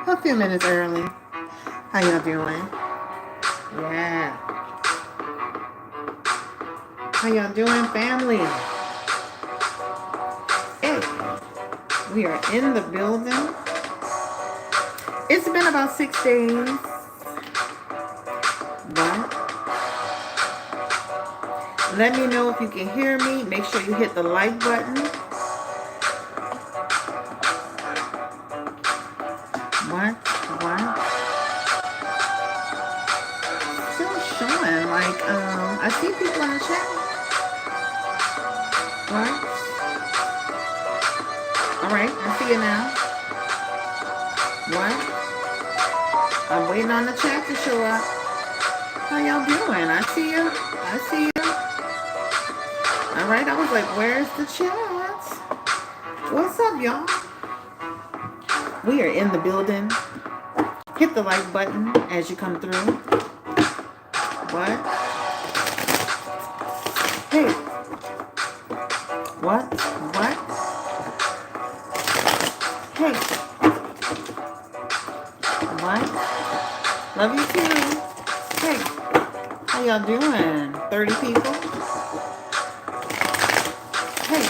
A few minutes early. How y'all doing? Yeah. How y'all doing, family? Hey, we are in the building. It's been about 6 days. But let me know if you can hear me. Make sure you hit the like button. What? What? Still showing. I see people in the chat. What? All right, I see you now. What? I'm waiting on the chat to show up. How y'all doing? I see you. I see you. All right, I was like, where's the chat? What's up, y'all? We are in the building. Hit the like button as you come through. What? Hey. What? What? Hey. What? Love you too. Hey. How y'all doing? 30 people? Hey.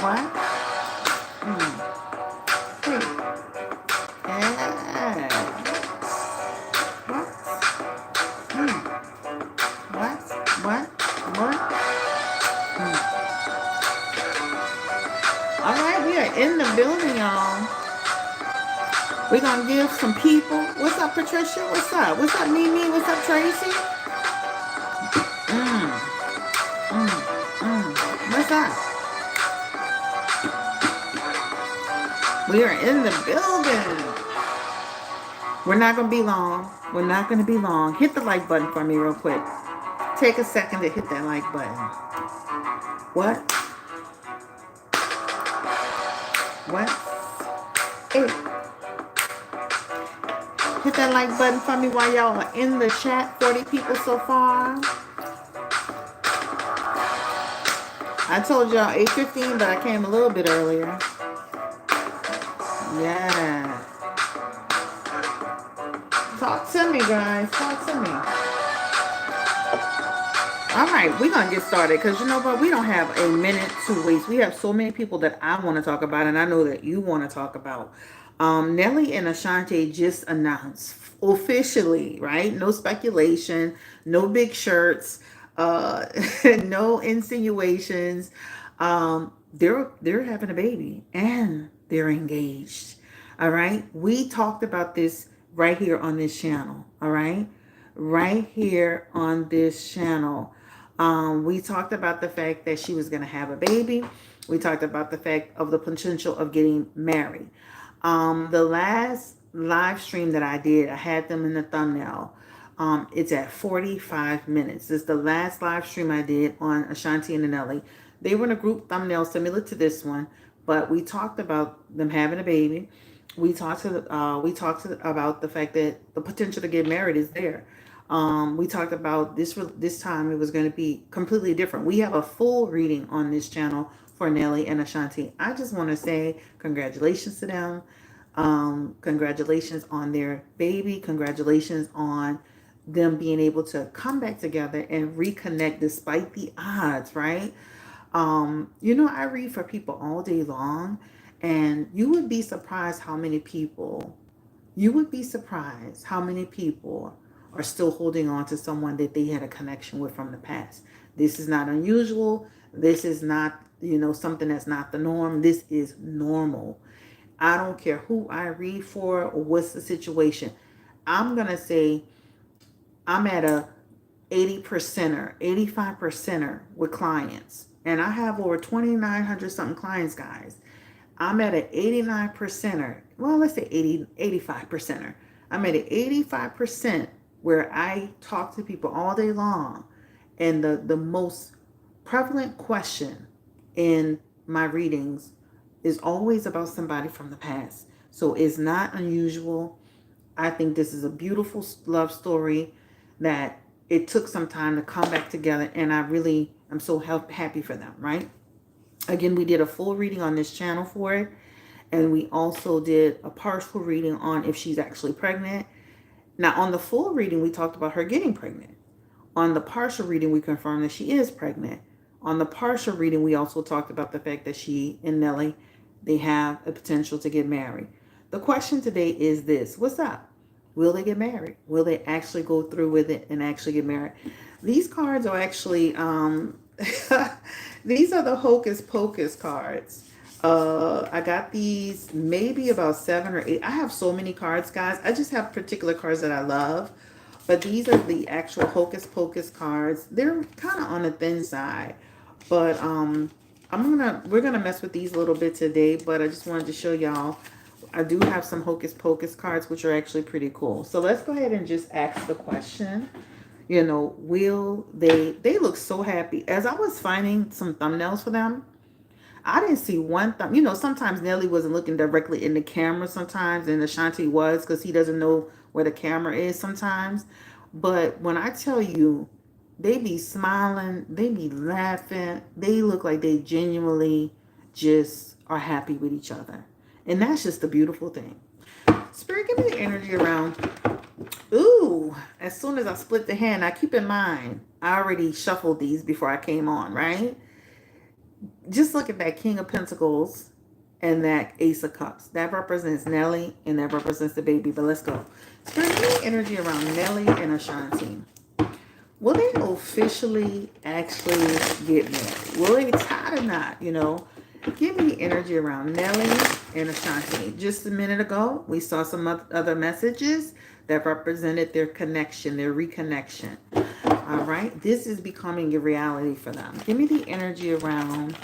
What? Hmm. Hey. Yeah. What? Hmm. What? What? What? Hmm. All right, we are in the building, y'all. We're gonna give some people. What's up, Patricia? What's up? What's up, Mimi? What's up, Tracy? Mm, mm, What's up? We are in the building. We're not gonna be long. We're not gonna be long. Hit the like button for me real quick. Take a second to hit that like button. What? What? Hey, hit that like button for me while y'all are in the chat. 40 people so far. I told y'all 8:15, but I came a little bit earlier. Yeah. Talk to me, guys. Talk to me. All right, we're going to get started because you know what? We don't have a minute to waste. We have so many people that I want to talk about, and I know that you want to talk about. Nelly and Ashanti just announced officially, right? No speculation, no big shirts, no insinuations. They're having a baby and they're engaged. All right. We talked about this right here on this channel. All right. Right here on this channel. We talked about the fact that she was going to have a baby. We talked about the fact of the potential of getting married. The last live stream that I did, I had them in the thumbnail. It's at 45 minutes. This is the last live stream I did on Ashanti and Nelly. They were in a group thumbnail similar to this one, but we talked about them having a baby. We talked about the fact that the potential to get married is there. We talked about this time it was going to be completely different. We have a full reading on this channel for Nelly and Ashanti. I just want to say congratulations to them. Congratulations on their baby. Congratulations on them being able to come back together and reconnect despite the odds, right? I read for people all day long, and you would be surprised how many people are still holding on to someone that they had a connection with from the past. This is not unusual. This is not, something that's not the norm. This is normal. I don't care who I read for or what's the situation. I'm going to say I'm at a 80 percenter, 85 percenter with clients. And I have over 2,900 something clients, guys. I'm at an 89 percenter. Well, let's say 80, 85 percenter. I'm at an 85% where I talk to people all day long. And the most prevalent question in my readings is always about somebody from the past. So it's not unusual. I think this is a beautiful love story that it took some time to come back together. And I'm so happy for them, right? Again, we did a full reading on this channel for it. And we also did a partial reading on if she's actually pregnant. Now, on the full reading, we talked about her getting pregnant. On the partial reading, we confirmed that she is pregnant. On the partial reading, we also talked about the fact that she and Nelly, they have a potential to get married. The question today is this: what's up? Will they get married? Will they actually go through with it and actually get married? These cards are actually these are the Hocus Pocus cards. I got these maybe about 7 or 8. I have so many cards, guys. I just have particular cards that I love. But these are the actual Hocus Pocus cards. They're kind of on the thin side. But we're gonna mess with these a little bit today, but I just wanted to show y'all I do have some Hocus Pocus cards which are actually pretty cool. So let's go ahead and just ask the question. Will they look so happy. As I was finding some thumbnails for them, I didn't see one thumb. Sometimes Nelly wasn't looking directly in the camera sometimes, and Ashanti was because he doesn't know where the camera is sometimes. But when I tell you, they be smiling, they be laughing, they look like they genuinely just are happy with each other. And that's just a beautiful thing. Spirit, give me the energy around. Ooh, as soon as I split the hand, now keep in mind, I already shuffled these before I came on, right? Just look at that King of Pentacles and that Ace of Cups. That represents Nelly and that represents the baby. But let's go. Spirit, energy around Nelly and Ashanti. Will they officially actually get married? Will they tie or not? Give me energy around Nelly and Ashanti. Just a minute ago, we saw some other messages that represented their connection, their reconnection. All right. This is becoming a reality for them. Give me the energy around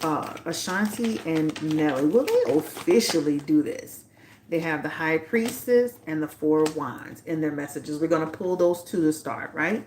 Ashanti and Nelly. Will they officially do this? They have the High Priestess and the Four of Wands in their messages. We're going to pull those two to start, right?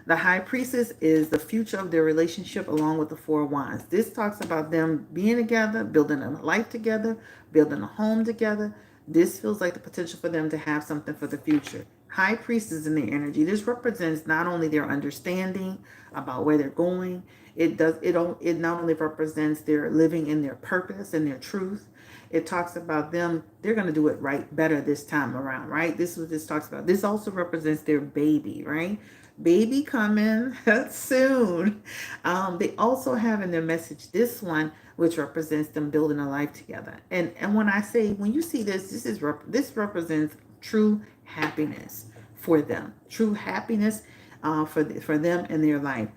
The High Priestess is the future of their relationship along with the Four of Wands. This talks about them being together, building a life together, building a home together. This feels like the potential for them to have something for the future. High Priestess in their energy. This represents not only their understanding about where they're going, it not only represents their living in their purpose and their truth. It talks about them, they're going to do it right better this time around, right? This is what this talks about. This also represents their baby, right? Baby coming soon. They also have in their message this one, which represents them building a life together. And when you see this, this represents true happiness for them, true happiness for them in their life.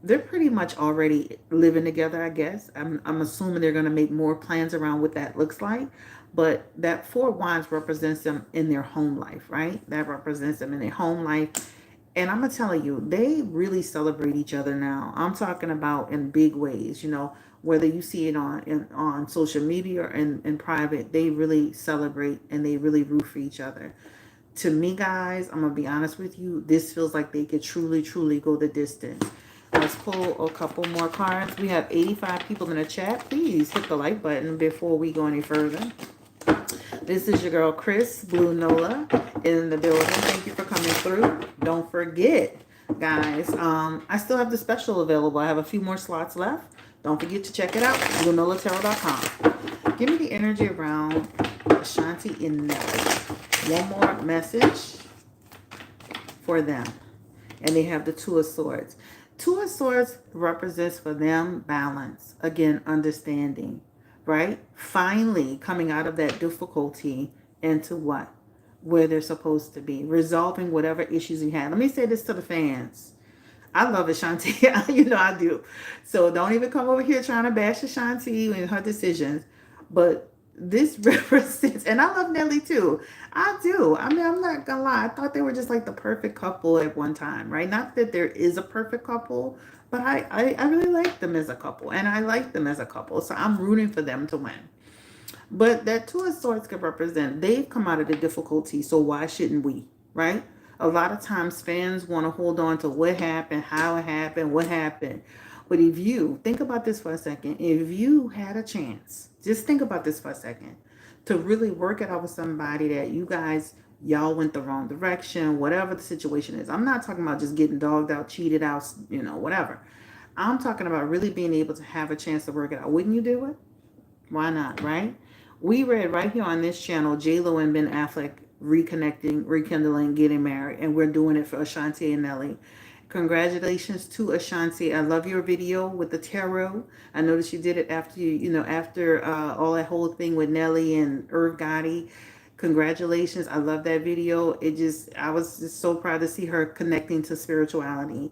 They're pretty much already living together, I guess. I'm assuming they're going to make more plans around what that looks like. But that Four of Wands represents them in their home life, right? That represents them in their home life. And I'm going to tell you, they really celebrate each other now. I'm talking about in big ways, whether you see it on social media or in private, they really celebrate and they really root for each other. To me, guys, I'm going to be honest with you, this feels like they could truly, truly go the distance. Let's pull a couple more cards. We have 85 people in the chat. Please hit the like button before we go any further. This is your girl, Chris Blue Nola, in the building. Thank you for coming through. Don't forget, guys, I still have the special available. I have a few more slots left. Don't forget to check it out, BlueNolaTarot.com. Give me the energy around Ashanti and Nelly. One more message for them. And they have the Two of Swords. Two of Swords represents for them balance. Again, understanding. Right? Finally coming out of that difficulty into what? Where they're supposed to be. Resolving whatever issues you had. Let me say this to the fans. I love Ashanti. I do. So don't even come over here trying to bash Ashanti and her decisions. But this represents, and I love Nelly too. I do. I mean, I'm not gonna lie. I thought they were just like the perfect couple at one time, right? Not that there is a perfect couple, but I really like them as a couple, and I like them as a couple. So I'm rooting for them to win. But that Two of Swords could represent they've come out of the difficulty, so why shouldn't we, right? A lot of times fans want to hold on to what happened, how it happened, what happened. But if you, think about this for a second, if you had a chance, just think about this for a second, to really work it out with somebody that y'all went the wrong direction, whatever the situation is. I'm not talking about just getting dogged out, cheated out, whatever. I'm talking about really being able to have a chance to work it out. Wouldn't you do it? Why not, right? We read right here on this channel, J-Lo and Ben Affleck reconnecting, rekindling, getting married, and we're doing it for Ashanti and Nelly. Congratulations to Ashanti. I love your video with the tarot. I noticed you did it after after all that whole thing with Nelly and Irv Gotti. Congratulations. I love that video. I was just so proud to see her connecting to spirituality.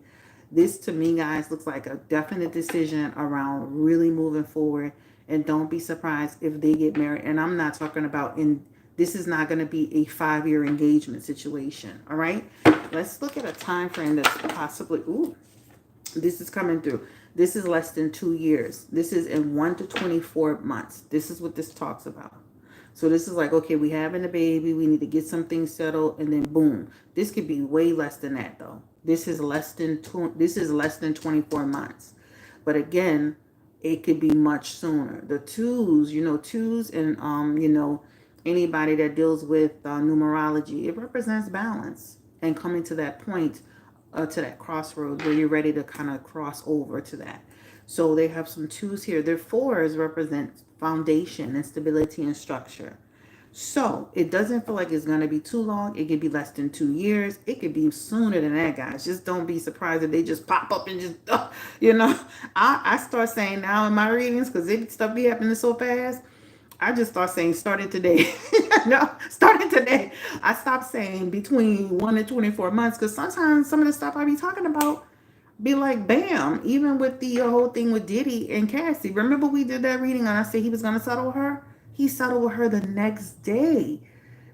This to me, guys, looks like a definite decision around really moving forward. And don't be surprised if they get married. And I'm not talking about this is not going to be a 5-year engagement situation. All right. Let's look at a time frame that's possibly, ooh, this is coming through. This is less than 2 years. This is in 1 to 24 months. This is what this talks about. So this is like, okay, we having a baby. We need to get some things settled, and then boom. This could be way less than that, though. This is less than 24 months. But again, it could be much sooner. The twos, twos, and anybody that deals with numerology, it represents balance and coming to that point, to that crossroads where you're ready to kind of cross over to that. So they have some twos here. Their fours represent foundation and stability and structure. So it doesn't feel like it's going to be too long. It could be less than 2 years. It could be sooner than that, guys. Just don't be surprised if they just pop up and just, I start saying now in my readings, because stuff be happening so fast. I just start saying starting today. No, starting today. I stopped saying between 1 and 24 months, because sometimes some of the stuff I be talking about be like, bam. Even with the whole thing with Diddy and Cassie. Remember we did that reading and I said he was going to settle with her? He settled with her the next day.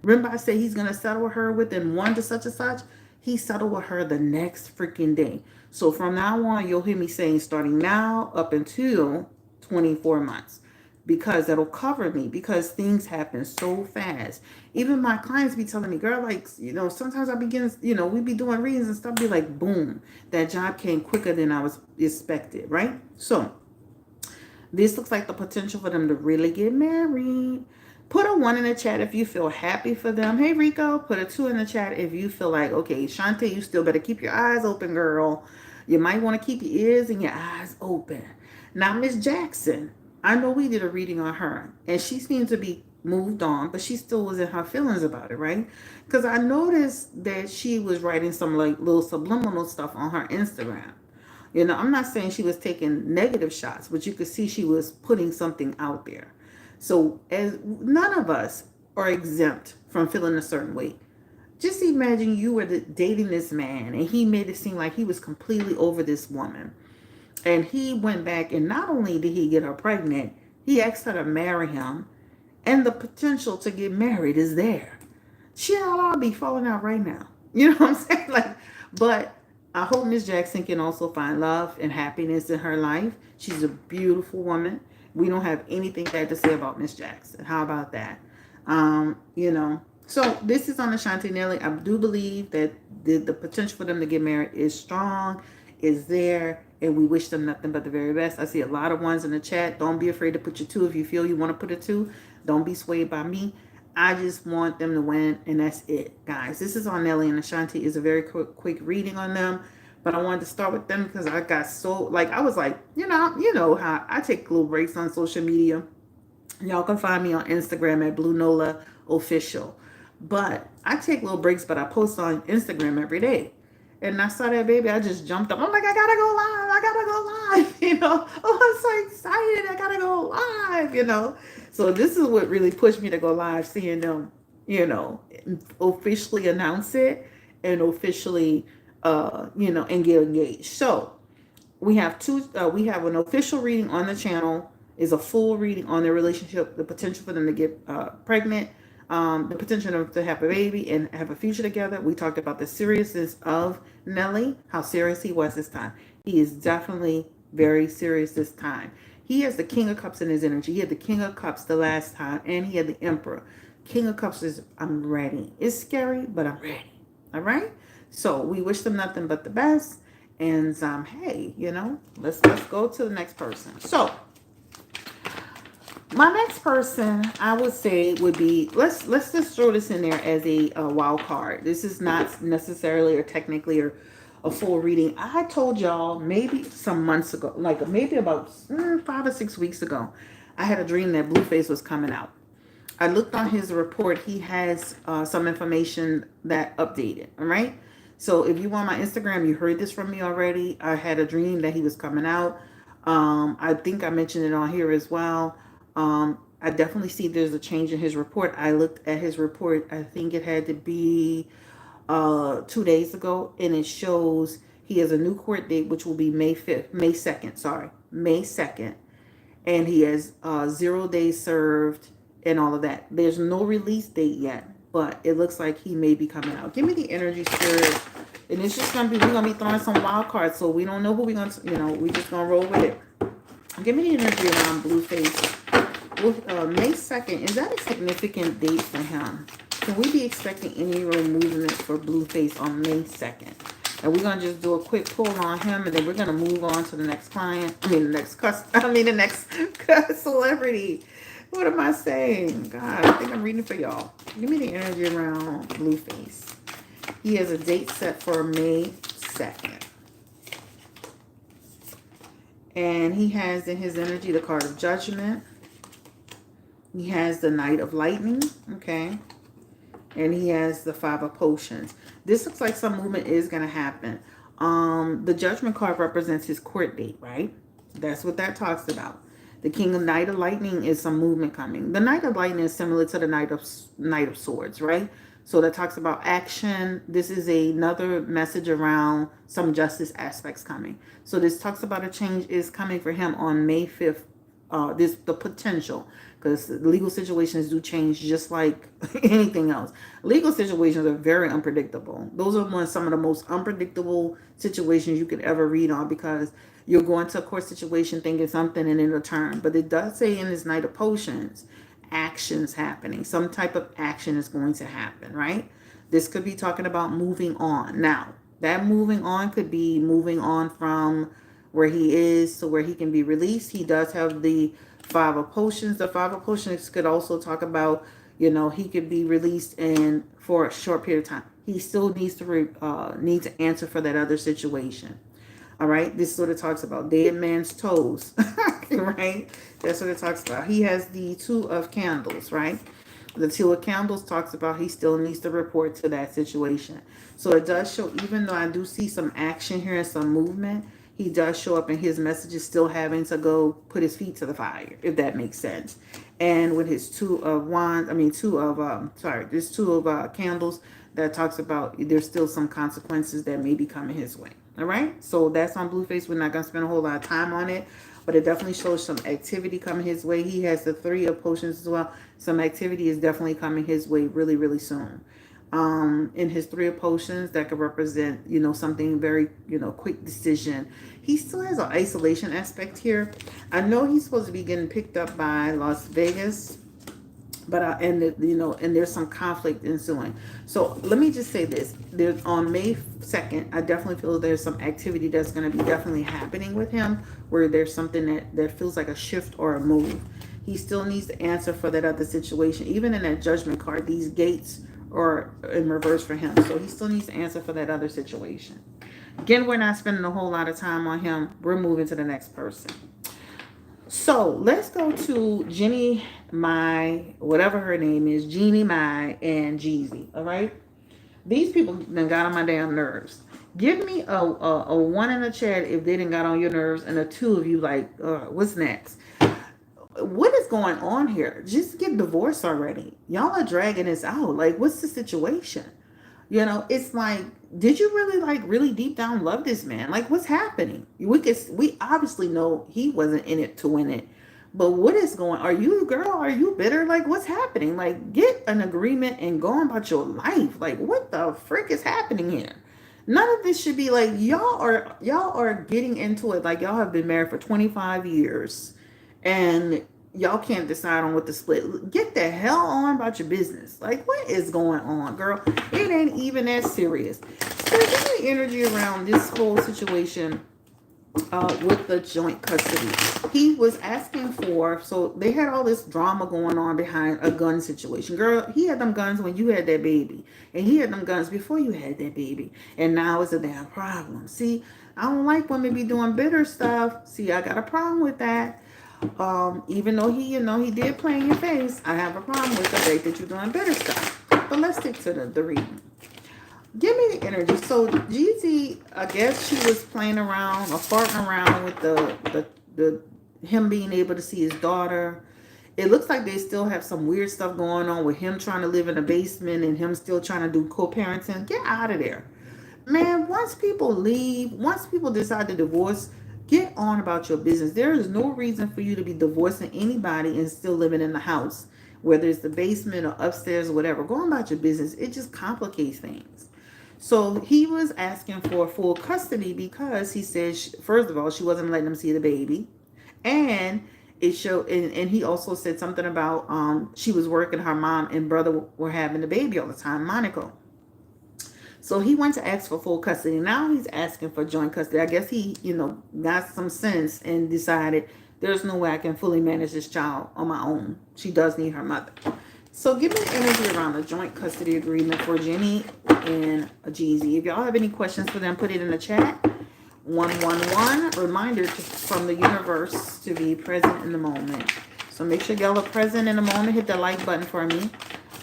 Remember I said he's going to settle with her within 1 to such and such? He settled with her the next freaking day. So from now on, you'll hear me saying starting now up until 24 months. Because that'll cover me, because things happen so fast. Even my clients be telling me, girl, like, sometimes I begin, we be doing readings and stuff, be like, boom, that job came quicker than I was expected, right? So this looks like the potential for them to really get married. Put a 1 in the chat if you feel happy for them. Hey, Rico, put a 2 in the chat if you feel like, okay, Shantae, you still better keep your eyes open, girl. You might want to keep your ears and your eyes open. Now, Miss Jackson, I know we did a reading on her, and she seemed to be moved on, but she still was in her feelings about it, right? Because I noticed that she was writing some like little subliminal stuff on her Instagram. I'm not saying she was taking negative shots, but you could see she was putting something out there. So as none of us are exempt from feeling a certain way. Just imagine you were dating this man and he made it seem like he was completely over this woman. And he went back, and not only did he get her pregnant, he asked her to marry him. And the potential to get married is there. She'll all be falling out right now. You know what I'm saying? But I hope Miss Jackson can also find love and happiness in her life. She's a beautiful woman. We don't have anything bad to say about Miss Jackson. How about that? So this is on Ashanti Nelly. I do believe that the potential for them to get married is strong, is there, and we wish them nothing but the very best. I see a lot of ones in the chat. Don't be afraid to put your 2 if you feel you want to put a 2. Don't be swayed by me. I just want them to win, and that's it, guys. This is on Nelly and Ashanti. It's a very quick reading on them, but I wanted to start with them because I got I was like, you know how I take little breaks on social media. Y'all can find me on Instagram at Blue Nola Official. But I take little breaks, but I post on Instagram every day. And I saw that baby, I just jumped up. I'm like, I gotta go live. I gotta go live. Oh, I'm so excited. I gotta go live. So this is what really pushed me to go live, seeing them, officially announce it and officially, and get engaged. So we have we have an official reading on the channel, is a full reading on their relationship, the potential for them to get pregnant, the potential to have a baby and have a future together. We talked about the seriousness of Nelly, how serious he was this time. He is definitely very serious this time. He has the King of Cups in his energy. He had the King of Cups the last time, and he had the Emperor. King of Cups is, I'm ready. It's scary, but I'm ready. All right? So we wish them nothing but the best. And hey, let's go to the next person. So my next person, I would say, would be, let's just throw this in there as a wild card. This is not necessarily or technically or a full reading. I told y'all maybe some months ago, like maybe about 5 or 6 weeks ago, I had a dream that Blueface was coming out. I looked on his report. He has some information that updated. All right. So if you on my Instagram, you heard this from me already. I had a dream that he was coming out. I think I mentioned it on here as well. I definitely see there's a change in his report. I looked at his report. I think it had to be 2 days ago, and it shows he has a new court date, which will be May 2nd. Sorry, May 2nd, and he has 0 days served and all of that. There's no release date yet, but it looks like he may be coming out. Give me the energy, spirit. And it's just gonna be, we're gonna be throwing some wild cards, so we don't know who we're gonna, we just gonna roll with it. Give me the energy around Blueface. May 2nd, is that a significant date for him? Can we be expecting any real movement for Blueface on May 2nd? And we're gonna just do a quick pull on him, and then we're gonna move on to the next client. The next celebrity. What am I saying? God, I think I'm reading for y'all. Give me the energy around Blueface. He has a date set for May 2nd. And he has in his energy the card of Judgment. He has the Knight of Lightning. Okay. And he has the Five of Potions. This looks like some movement is going to happen. The Judgment card represents his court date, right? That's what that talks about. The King of Knight of Lightning is some movement coming. The Knight of Lightning is similar to the Knight of Swords, right? So that talks about action. This is another message around some justice aspects coming. So this talks about a change is coming for him on May 5th. The potential, because legal situations do change just like anything else. Legal situations are very unpredictable. Those are some of the most unpredictable situations you could ever read on, because you're going to a court situation thinking something and it'll turn. But it does say in this Knight of Potions, actions happening. Some type of action is going to happen, right? This could be talking about moving on. Now, that moving on could be moving on from where he is to where he can be released. He does have the Five of Potions. The Five of Potions could also talk about, he could be released and for a short period of time. He still needs to answer for that other situation. All right, this sort of talks about dead man's toes, right? That's what it talks about. He has the Two of Candles, right? The Two of Candles talks about he still needs to report to that situation. So it does show, even though I do see some action here and some movement, he does show up in his messages still having to go put his feet to the fire, if that makes sense. And with his Two of Candles, that talks about there's still some consequences that may be coming his way. All right, so that's on Blueface. We're not going to spend a whole lot of time on it, but it definitely shows some activity coming his way. He has the Three of Potions as well. Some activity is definitely coming his way really, really soon. In his Three of Potions, that could represent, something very, quick decision. He still has an isolation aspect here. I know he's supposed to be getting picked up by Las Vegas, but and there's some conflict ensuing. So let me just say this: there's on May 2nd, I definitely feel there's some activity that's going to be definitely happening with him, where there's something that feels like a shift or a move. He still needs to answer for that other situation. Even in that Judgment card, these gates are in reverse for him, so he still needs to answer for that other situation. Again, we're not spending a whole lot of time on him. We're moving to the next person. So let's go to Jeannie Mai, whatever her name is, Jeannie Mai and Jeezy. All right, these people done got on my damn nerves. Give me a one in the chat if they didn't got on your nerves, and a two of you like, what's next? What is going on here? Just get divorced already. Y'all are dragging this out. Like, what's the situation? It's like, did you really deep down love this man? Like, what's happening? We obviously know he wasn't in it to win it. But what is going? Are you bitter? Like, what's happening? Like, get an agreement and go on about your life. Like, what the frick is happening here? None of this should be like, y'all are getting into it like y'all have been married for 25 years and y'all can't decide on what to split. Get the hell on about your business. Like, what is going on, girl? It ain't even that serious. So give me energy around this whole situation with the joint custody. He was asking for, so they had all this drama going on behind a gun situation. Girl, he had them guns when you had that baby. And he had them guns before you had that baby. And now it's a damn problem. See, I don't like women be doing bitter stuff. See, I got a problem with that. Even though he did play in your face, I have a problem with the fact that you're doing better stuff. But let's stick to the reading. Give me the energy. So Jeezy, I guess she was playing around or farting around with the him being able to see his daughter. It looks like they still have some weird stuff going on with him trying to live in a basement and him still trying to do co-parenting. Get out of there. Man, once people leave, once people decide to divorce, get on about your business. There is no reason for you to be divorcing anybody and still living in the house, whether it's the basement or upstairs or whatever. Go on about your business. It just complicates things. So he was asking for full custody because he said, first of all, she wasn't letting him see the baby. And it showed, and he also said something about she was working, her mom and brother were having the baby all the time, Monaco. So he went to ask for full custody. Now he's asking for joint custody. I guess he, got some sense and decided there's no way I can fully manage this child on my own. She does need her mother. So give me the energy around the joint custody agreement for Jeannie and Jeezy. If y'all have any questions for them, put it in the chat. 111, reminder from the universe to be present in the moment. So make sure y'all are present in the moment. Hit that like button for me.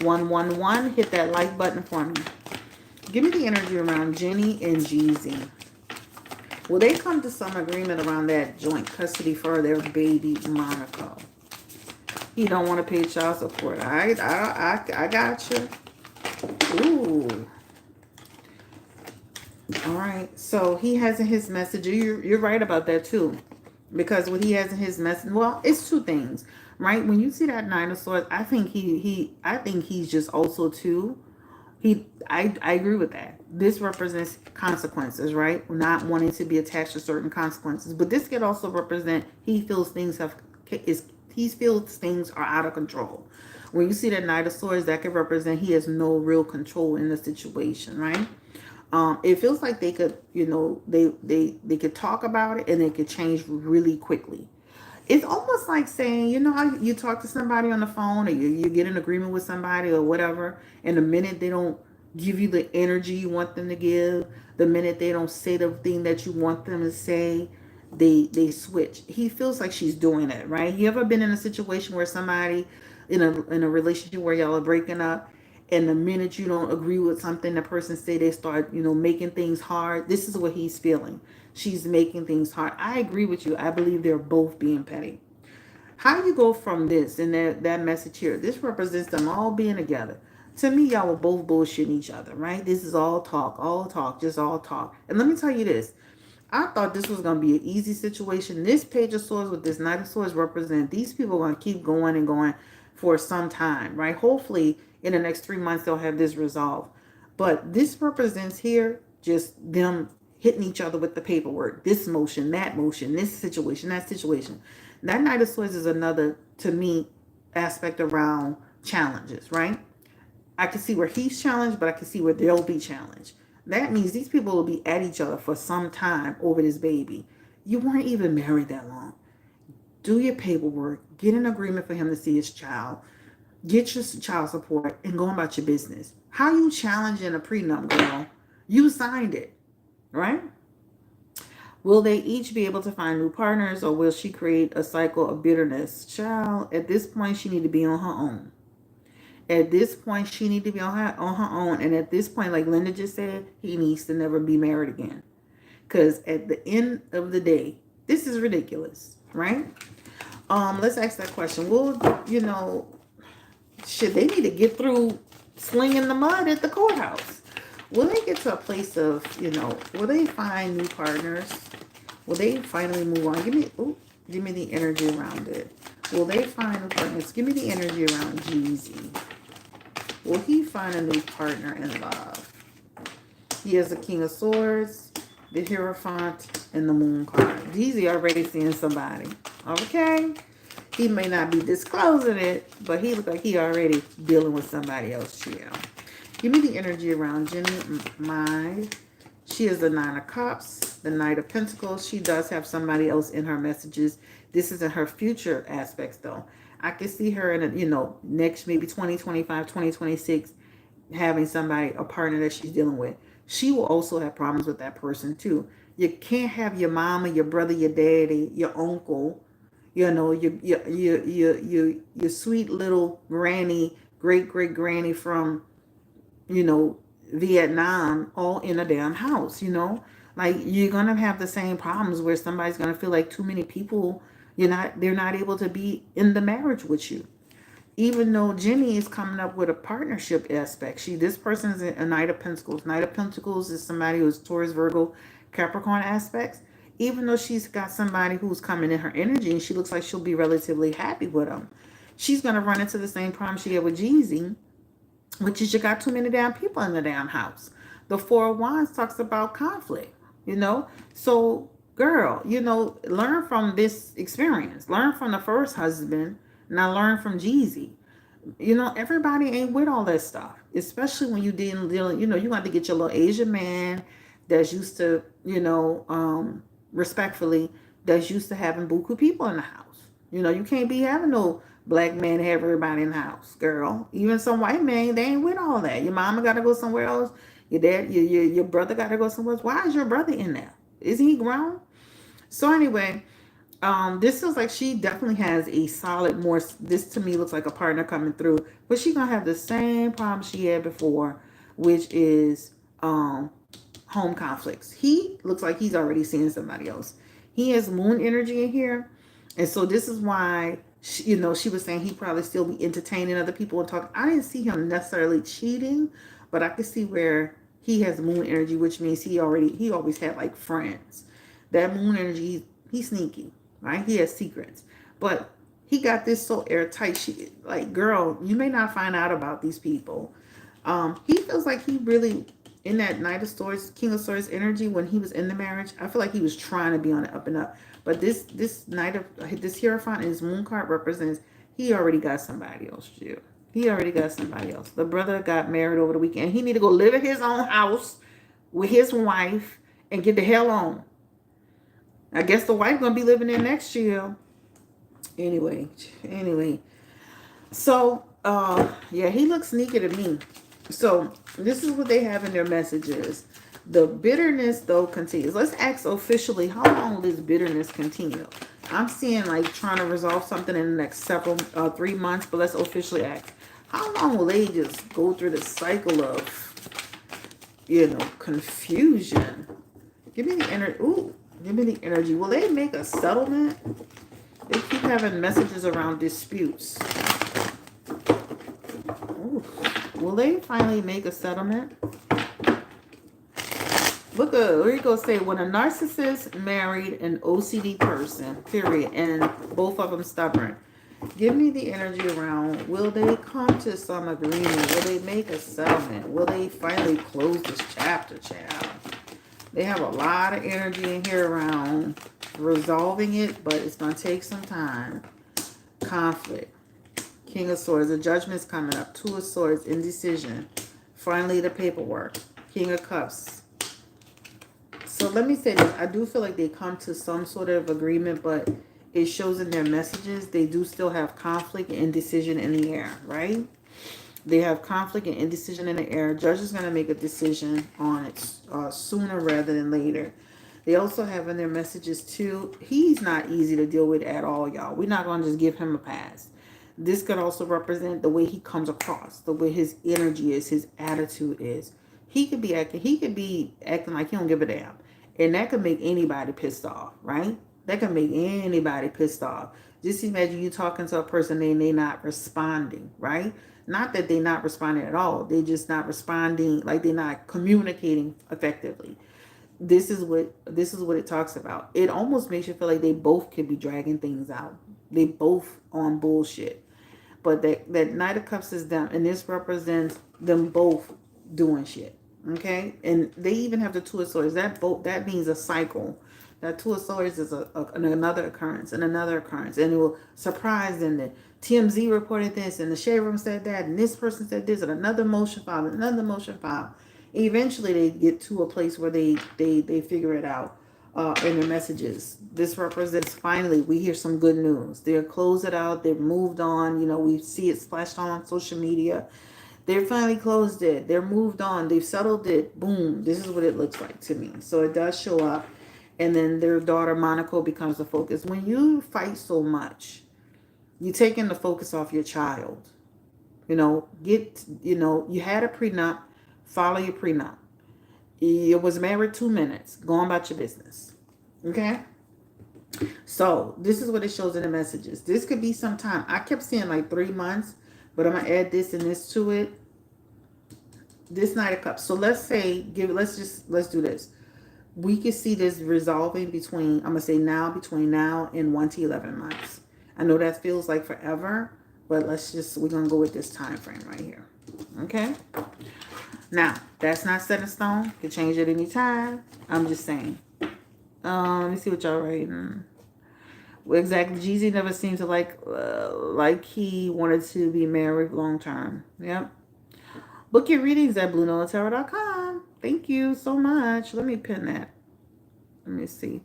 111, hit that like button for me. Give me the energy around Jenny and Jeezy. Will they come to some agreement around that joint custody for their baby Monaco? He don't want to pay child support. I got you. Ooh. All right. So he has in his message. You're right about that too, because what he has in his message. Well, it's two things, right? When you see that Nine of Swords, I think I think he's just also too. I agree with that. This represents consequences, right? Not wanting to be attached to certain consequences. But this could also represent he feels things are out of control. When you see that Knight of Swords, that could represent he has no real control in the situation, right? It feels like they could, they could talk about it and it could change really quickly. It's almost like saying, how you talk to somebody on the phone or you get an agreement with somebody or whatever, and the minute they don't give you the energy you want them to give, the minute they don't say the thing that you want them to say, they switch. He feels like she's doing it, right? You ever been in a situation where somebody in a relationship where y'all are breaking up, and the minute you don't agree with something the person say, they start making things hard? This is what he's feeling. She's making things hard. I agree with you. I believe they're both being petty. How you go from this and that message here? This represents them all being together. To me, y'all were both bullshitting each other, right? This is all talk, just all talk. And let me tell you this. I thought this was going to be an easy situation. This Page of Swords with this Knight of Swords represent these people are going to keep going and going for some time, right? Hopefully, in the next 3 months, they'll have this resolved. But this represents here just them hitting each other with the paperwork. This motion, this situation, that situation. That Knight of Swords is another, to me, aspect around challenges, right? I can see where he's challenged, but I can see where they'll be challenged. That means these people will be at each other for some time over this baby. You weren't even married that long. Do your paperwork. Get an agreement for him to see his child. Get your child support and go about your business. How you challenging a prenup, girl? You signed it, right? Will they each be able to find new partners, or will she create a cycle of bitterness? Child, at this point, she need to be on her own. At this point, she need to be on her own. And at this point, like Linda just said, he needs to never be married again. Because at the end of the day, this is ridiculous, right? Let's ask that question. Will, should they need to get through slinging the mud at the courthouse? Will they get to a place of, will they find new partners? Will they finally move on? Give me the energy around it. Will they find new partners? Give me the energy around Jeezy. Will he find a new partner in love? He has the King of Swords, the Hierophant, and the Moon card. Jeezy already seeing somebody. Okay? He may not be disclosing it, but he looks like he already dealing with somebody else. Yeah. Give me the energy around Jeannie Mai. She is the Nine of Cups, the Knight of Pentacles. She does have somebody else in her messages. This is in her future aspects, though. I can see her in next maybe 2025, 2026, having somebody, a partner that she's dealing with. She will also have problems with that person too. You can't have your mama, your brother, your daddy, your uncle, You know, your sweet little granny, great granny from, you know, Vietnam, all in a damn house, you know? Like, you're gonna have the same problems where somebody's gonna feel like too many people, they're not able to be in the marriage with you. Even though Jenny is coming up with a partnership aspect. This person is a Knight of Pentacles. Knight of Pentacles is somebody who's Taurus, Virgo, Capricorn aspects. Even though she's got somebody who's coming in her energy and she looks like she'll be relatively happy with them, she's gonna run into the same problem she had with Jeezy, which is you got too many damn people in the damn house. The Four of Wands talks about conflict, you know? So, girl, learn from this experience. Learn from the first husband. Now learn from Jeezy. Everybody ain't with all that stuff, especially when you dealing, you got to get your little Asian man that's used to, respectfully, that's used to having buku people in the house. You can't be having no black man have everybody in the house, girl. Even some white man, they ain't with all that. Your mama got to go somewhere else. Your dad, your brother got to go somewhere else. Why is your brother in there? Isn't he grown? So anyway, this feels like she definitely has a solid more. This to me looks like a partner coming through, but she gonna have the same problem she had before, which is home conflicts. He looks like he's already seeing somebody else. He has moon energy in here, and so this is why she was saying he probably still be entertaining other people and talking. I didn't see him necessarily cheating, but I could see where he has moon energy, which means he always had like friends. That moon energy, he's sneaky, right? He has secrets, but he got this so airtight. She like, girl, you may not find out about these people. He feels like he really in that Knight of Swords, King of Swords energy when he was in the marriage. I feel like he was trying to be on the up and up, but this Knight of this Hierophant in his moon card represents he already got somebody else. Too. He already got somebody else. The brother got married over the weekend. He need to go live in his own house with his wife and get the hell on. I guess the wife gonna be living there next year. Anyway. So yeah, he looks sneaky to me. So this is what they have in their messages. The bitterness though continues. Let's ask officially, how long will this bitterness continue? I'm seeing like trying to resolve something in the next 3 months, but let's officially ask. How long will they just go through the cycle of, confusion? Give me the energy. Ooh, give me the energy. Will they make a settlement? They keep having messages around disputes. Ooh. Will they finally make a settlement? Look at where you go say when a narcissist married an OCD person, period, and both of them stubborn. Give me the energy around. Will they come to some agreement? Will they make a settlement? Will they finally close this chapter, child? They have a lot of energy in here around resolving it, but it's going to take some time. Conflict. King of Swords. The judgment's coming up. Two of Swords. Indecision. Finally, the paperwork. King of Cups. So let me say this. I do feel like they come to some sort of agreement, but it shows in their messages they do still have conflict and indecision in the air, right? They have conflict and indecision in the air. Judge is going to make a decision on it sooner rather than later. They also have in their messages too, he's not easy to deal with at all, y'all. We're not going to just give him a pass. This could also represent the way he comes across, the way his energy is, his attitude is. He could be acting like he don't give a damn. And that could make anybody pissed off, right? That can make anybody pissed off. Just imagine you talking to a person and they not responding, right? Not that they're not responding at all. They're just not responding, like they're not communicating effectively. This is what it talks about. It almost makes you feel like they both could be dragging things out. They both on bullshit. But that Knight of Cups is them, and this represents them both doing shit. Okay, and they even have the Two of Swords. That means a cycle. That Two of Swords is another occurrence and another occurrence, and it will surprise them that TMZ reported this, and the shade room said that, and this person said this, and another motion file, and another motion file. Eventually, they get to a place where they figure it out in their messages. This represents finally we hear some good news. They're closed it out. They've moved on. We see it splashed on social media. They finally closed it. They're moved on. They've settled it. Boom. This is what it looks like to me. So it does show up. and then their daughter Monaco becomes the focus. When you fight so much, you're taking the focus off your child. You had a prenup, follow your prenup. You was married 2 minutes, go on about your business. Okay? So this is what it shows in the messages. This could be some time. I kept seeing like 3 months, but I'm gonna add this and this to it. This Knight of Cups. So let's do this. We can see this resolving between, I'm gonna say now, between now and 1 to 11 months. I know that feels like forever, but we're gonna go with this time frame right here. Okay. Now that's not set in stone. You can change it anytime. I'm just saying. Let me see what y'all writing. Well, exactly. Jeezy never seemed to like he wanted to be married long term. Yep. Book your readings at BlueNotaTarot.com. Thank you so much. Let me pin that. Let me see.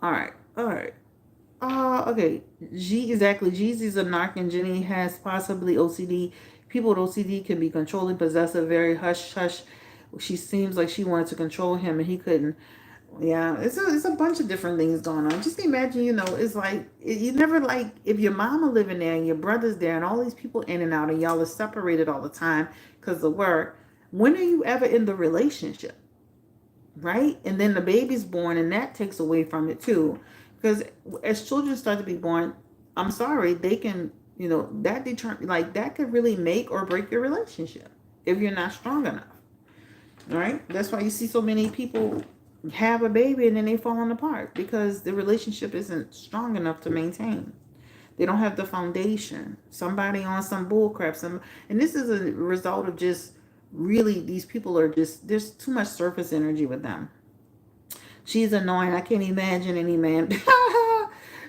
All right. Okay. Exactly. Jeezy's a narc and Jeannie has possibly OCD. People with OCD can be controlling, possessive, very hush hush. She seems like she wanted to control him and he couldn't. Yeah, it's a bunch of different things going on. Just imagine, it's like you never like if your mama living there and your brother's there and all these people in and out and y'all are separated all the time because of work. When are you ever in the relationship, right? And then the baby's born and that takes away from it too, because as children start to be born, I'm sorry, they can, that could really make or break your relationship if you're not strong enough. All right, that's why you see so many people have a baby and then they falling apart because the relationship isn't strong enough to maintain. They don't have the foundation. Somebody on some bull crap. And this is a result of just really these people are just there's too much surface energy with them. She's annoying. I can't imagine any man.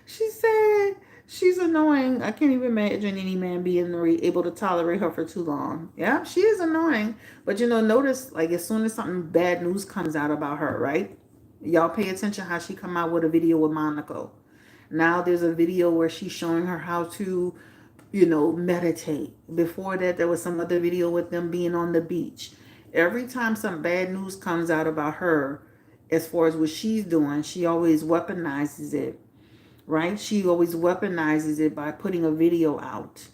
She said she's annoying. I can't even imagine any man being able to tolerate her for too long. Yeah, she is annoying. But notice like as soon as something bad news comes out about her, right? Y'all pay attention how she come out with a video with Monaco. Now there's a video where she's showing her how to, meditate. Before that, there was some other video with them being on the beach. Every time some bad news comes out about her, as far as what she's doing, she always weaponizes it, right? She always weaponizes it by putting a video out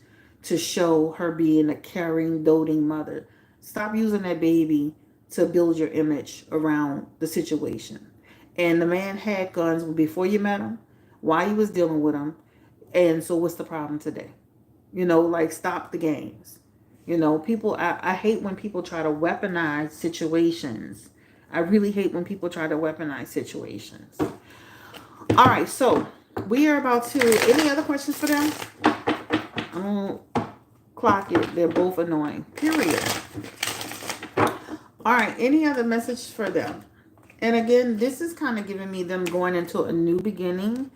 to show her being a caring, doting mother. Stop using that baby to build your image around the situation. And the man had guns before you met him, while you was dealing with him. And so what's the problem today? Stop the games. People, I hate when people try to weaponize situations. I really hate when people try to weaponize situations. All right, so we are about to, any other questions for them? I'm going to clock it. They're both annoying, period. All right, any other message for them? And again, this is kind of giving me them going into a new beginning.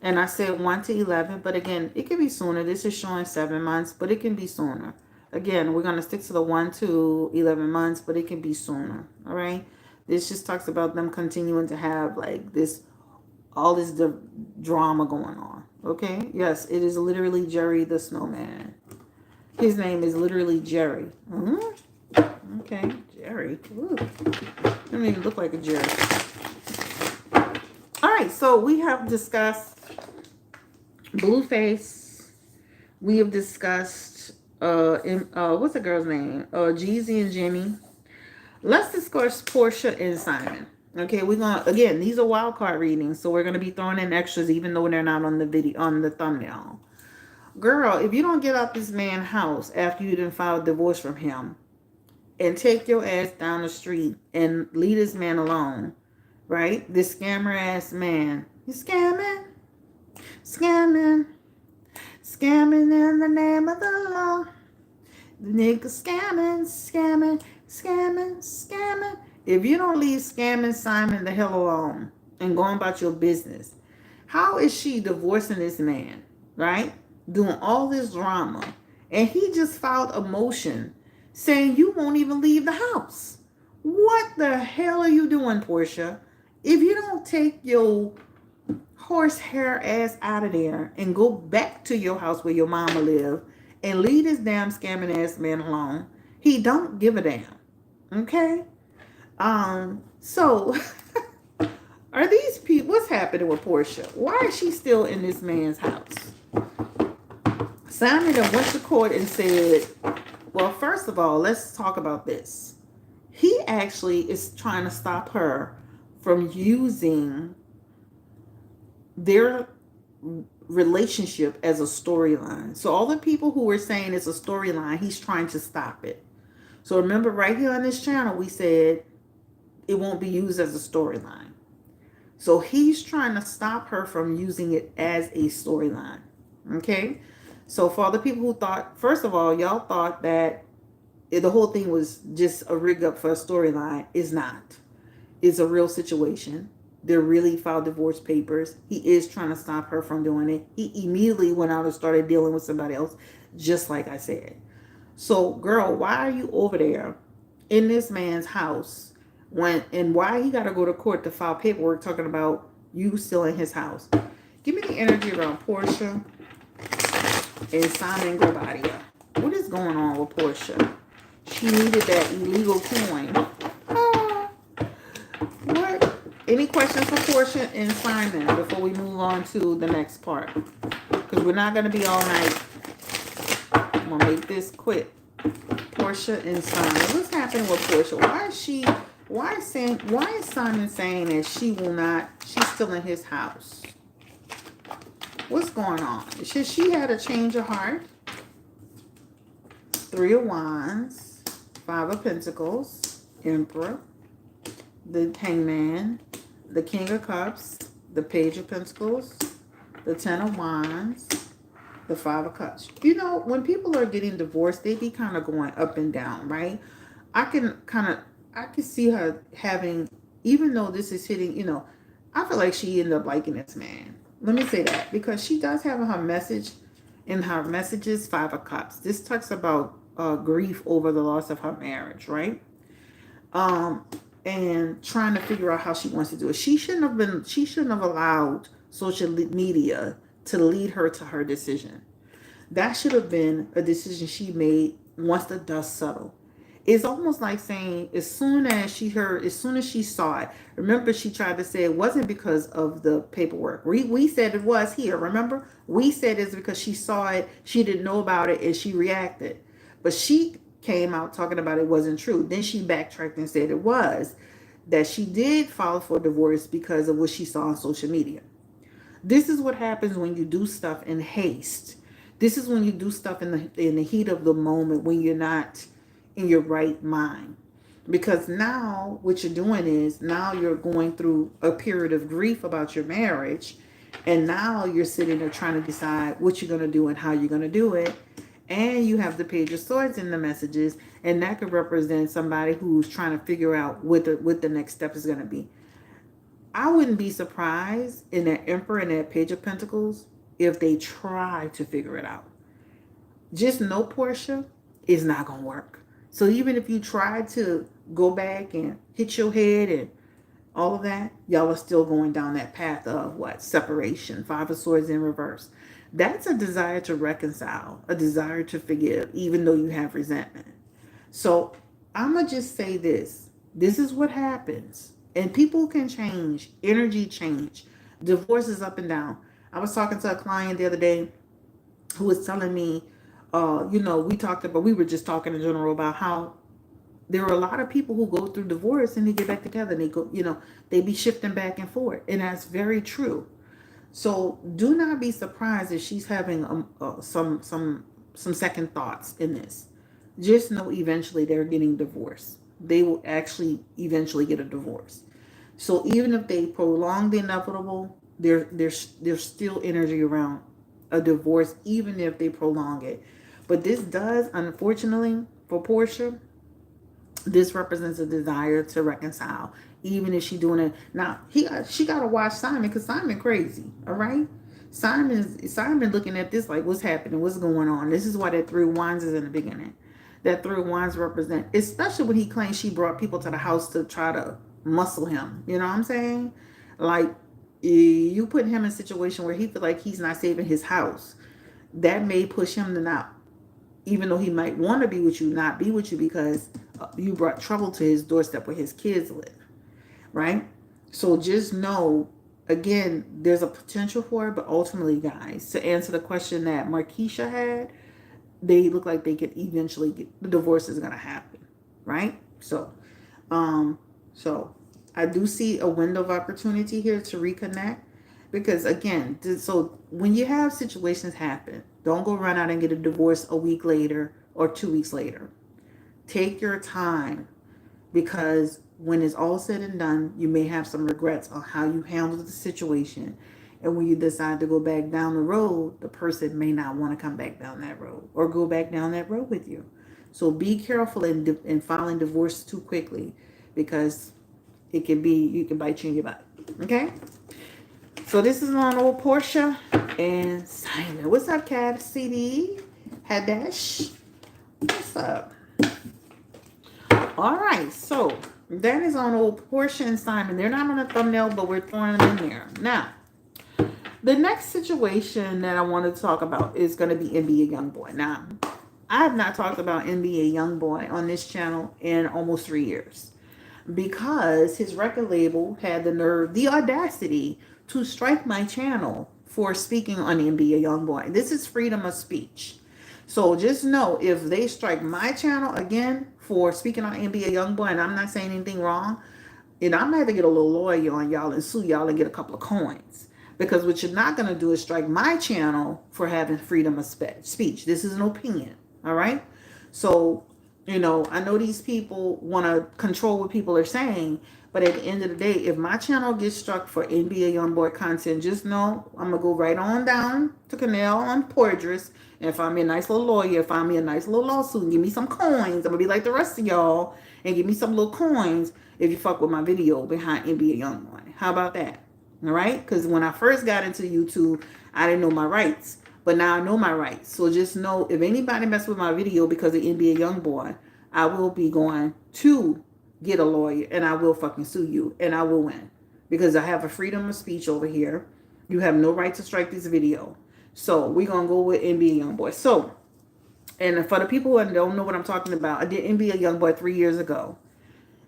And I said 1 to 11, but again, it could be sooner. This is showing 7 months, but it can be sooner. Again, we're going to stick to the 1 to 11 months, but it can be sooner. All right. This just talks about them continuing to have like this, all this drama going on. Okay. Yes, it is literally Jerry the Snowman. His name is literally Jerry. Okay. Jerry. Ooh. Doesn't even look like a Jerry. All right. So we have discussed Blueface. We have discussed what's the girl's name? Jeezy and Jimmy. Let's discuss Portia and Simon. Okay, we're gonna again, these are wild card readings, so we're gonna be throwing in extras even though they're not on the video on the thumbnail. Girl, if you don't get out this man's house after you done filed divorce from him and take your ass down the street and leave this man alone, right? This scammer ass man. You scamming? Scamming in the name of the law. The nigga scamming. If you don't leave scamming Simon the hell alone and going about your business, how is she divorcing this man, right? Doing all this drama. And he just filed a motion saying you won't even leave the house. What the hell are you doing, Portia? If you don't take your horsehair ass out of there and go back to your house where your mama live and leave this damn scamming ass man alone, he don't give a damn. Okay? So all Are these people? What's happening with Portia? Why is she still in this man's house? Simon then went to court and said, well, first of all, let's talk about this. He actually is trying to stop her from using their relationship as a storyline. So all the people who were saying it's a storyline, he's trying to stop it. So remember, right here on this channel, we said it won't be used as a storyline. So he's trying to stop her from using it as a storyline. Okay? So for all the people who thought, first of all, y'all thought that the whole thing was just a rig up for a storyline. Is not. It's a real situation. They really filed divorce papers. He is trying to stop her from doing it. He immediately went out and started dealing with somebody else, just like I said. So, girl, why are you over there in this man's house and why he got to go to court to file paperwork talking about you still in his house? Give me the energy around Portia and Simon Grabadia. What is going on with Portia? She needed that illegal coin. What? Any questions for Portia and Simon before we move on to the next part? Because we're not going to be all night. I'm going to make this quick. Portia and Simon. What's happening with Portia? Why is Simon saying that she's still in his house? What's going on? Should she had a change of heart? 3 of Wands, 5 of Pentacles, Emperor, the Hangman, the King of Cups, the Page of Pentacles, the 10 of Wands, the 5 of Cups. You know, when people are getting divorced, they be kind of going up and down, right? I can see her having, even though this is hitting, I feel like she ended up liking this man. Let me say that, because she does have in her messages 5 of Cups. This talks about grief over the loss of her marriage, right? And trying to figure out how she wants to do it. She shouldn't have allowed social media to lead her to her decision. That should have been a decision she made once the dust settled. It's almost like saying as soon as she saw it, remember she tried to say it wasn't because of the paperwork. We said it was here, remember? We said it's because she saw it, she didn't know about it, and she reacted. But she came out talking about it wasn't true. Then she backtracked and said it was, that she did file for divorce because of what she saw on social media. This is what happens when you do stuff in haste. This is when you do stuff in the heat of the moment, when you're not in your right mind. Because now what you're doing is, now you're going through a period of grief about your marriage, and now you're sitting there trying to decide what you're going to do and how you're going to do it. And you have the Page of Swords in the messages, and that could represent somebody who's trying to figure out what the next step is going to be. I wouldn't be surprised in that Emperor and that Page of Pentacles if they try to figure it out. Just know, Portia, it's not going to work. So even if you try to go back and hit your head and all of that, y'all are still going down that path of what? Separation. 5 of Swords in reverse. That's a desire to reconcile, a desire to forgive, even though you have resentment. So I'm going to just say this. This is what happens. And people can change. Energy change. Divorce is up and down. I was talking to a client the other day who was telling me, we were just talking in general about how there are a lot of people who go through divorce and they get back together and they go, they be shifting back and forth. And that's very true. So do not be surprised if she's having some second thoughts in this. Just know eventually they're getting divorced. They will actually eventually get a divorce. So even if they prolong the inevitable, there's still energy around a divorce, even if they prolong it. But this does, unfortunately, for Portia, this represents a desire to reconcile, even if she's doing it. Now, she got to watch Simon, because Simon crazy, all right? Simon looking at this like, what's happening? What's going on? This is why that 3 of Wands is in the beginning. That 3 of Wands represent, especially when he claims she brought people to the house to try to muscle him. You know what I'm saying? Like, you put him in a situation where he feel like he's not saving his house. That may push him to not, even though he might want to be with you, not be with you because you brought trouble to his doorstep where his kids live, right? So just know, again, there's a potential for it, but ultimately, guys, to answer the question that Markeisha had, they look like they could eventually get, the divorce is gonna happen, right? Um, so I do see a window of opportunity here to reconnect because again, so when you have situations happen, don't go run out and get a divorce a week later or 2 weeks later. Take your time because when it's all said and done, you may have some regrets on how you handled the situation. And when you decide to go back down the road, the person may not want to come back down that road or go back down that road with you. So be careful in filing divorce too quickly because it can be, you can bite you in your butt. Okay? So this is on old Portia and Simon. What's up, Cat? CD? Hadash? What's up? All right, so that is on old Portia and Simon. They're not on the thumbnail, but we're throwing them in there. Now, the next situation that I want to talk about is going to be NBA Youngboy. Now, I have not talked about NBA Youngboy on this channel in almost 3 years because his record label had the nerve, the audacity to strike my channel for speaking on NBA Youngboy. This is freedom of speech. So just know if they strike my channel again for speaking on NBA Youngboy, and I'm not saying anything wrong, and I'm gonna have to get a little lawyer on y'all and sue y'all and get a couple of coins. Because what you're not gonna do is strike my channel for having freedom of speech. This is an opinion, all right? So, I know these people want to control what people are saying, but at the end of the day, if my channel gets struck for NBA Youngboy content, just know I'm gonna go right on down to Canal on Poydras and find me a nice little lawyer, find me a nice little lawsuit, and give me some coins. I'm gonna be like the rest of y'all and give me some little coins if you fuck with my video behind NBA Youngboy. How about that? All right? Because when I first got into YouTube, I didn't know my rights. But now I know my rights. So just know if anybody mess with my video because of NBA Youngboy, I will be going to get a lawyer and I will fucking sue you and I will win. Because I have a freedom of speech over here. You have no right to strike this video. So we're going to go with NBA Youngboy. So, and for the people who don't know what I'm talking about, I did NBA Youngboy 3 years ago.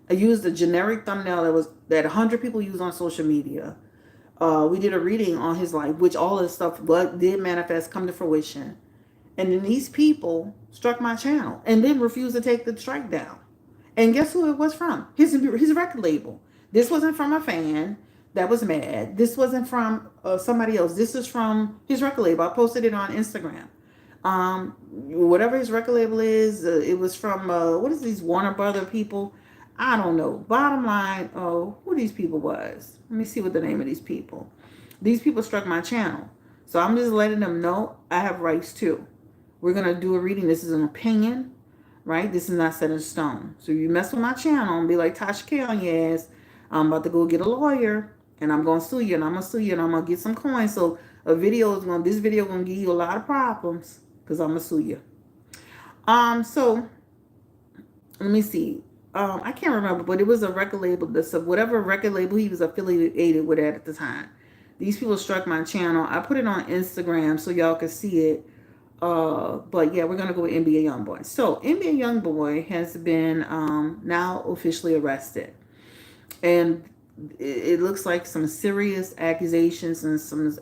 I used a generic thumbnail that 100 people use on social media. We did a reading on his life, which all of the stuff did manifest, come to fruition. And then these people struck my channel and then refused to take the strike down. And guess who it was from? His record label. This wasn't from a fan that was mad. This wasn't from somebody else. This is from his record label. I posted it on Instagram. Whatever his record label is, it was from, what is these Warner Brother people? I don't know. Bottom line, who these people was. Let me see what the name of these people. These people struck my channel. So I'm just letting them know I have rights too. We're going to do a reading. This is an opinion, right? This is not set in stone. So you mess with my channel and be like, Tasha K on your ass, I'm about to go get a lawyer and I'm going to sue you and I'm going to sue you and I'm going to get some coins. So this video is going to give you a lot of problems because I'm going to sue you. So let me see. I can't remember, but it was a record label. Whatever record label he was affiliated with at the time. These people struck my channel. I put it on Instagram so y'all can see it. But yeah, we're gonna go with NBA Youngboy. So NBA Youngboy has been now officially arrested, and it looks like some serious accusations and some.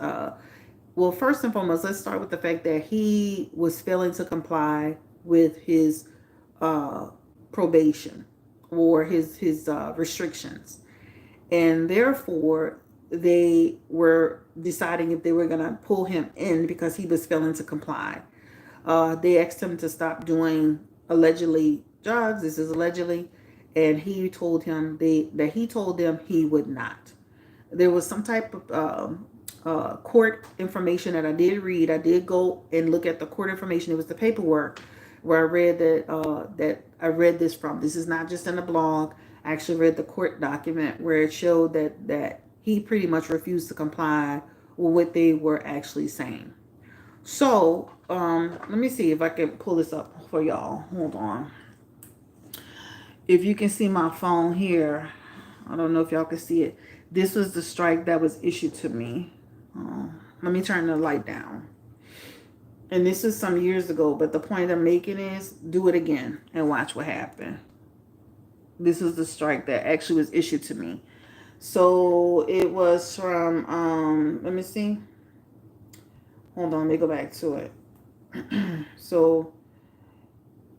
Well, first and foremost, let's start with the fact that he was failing to comply with his probation or his restrictions, and therefore they were deciding if they were going to pull him in because he was failing to comply. They asked him to stop doing allegedly drugs. This is allegedly, and he told him he told them he would not. There was some type of court information that I did read. I did go and look at the court information. It was the paperwork where I read that I read this from. This is not just in a blog. I actually read the court document where it showed that he pretty much refused to comply with what they were actually saying. So let me see if I can pull this up for y'all. Hold on. If you can see my phone here, I don't know if y'all can see it. This was the strike that was issued to me. Let me turn the light down. And this is some years ago, but the point I'm making is do it again and watch what happened. This is the strike that actually was issued to me. So it was from let me see. Hold on, let me go back to it. So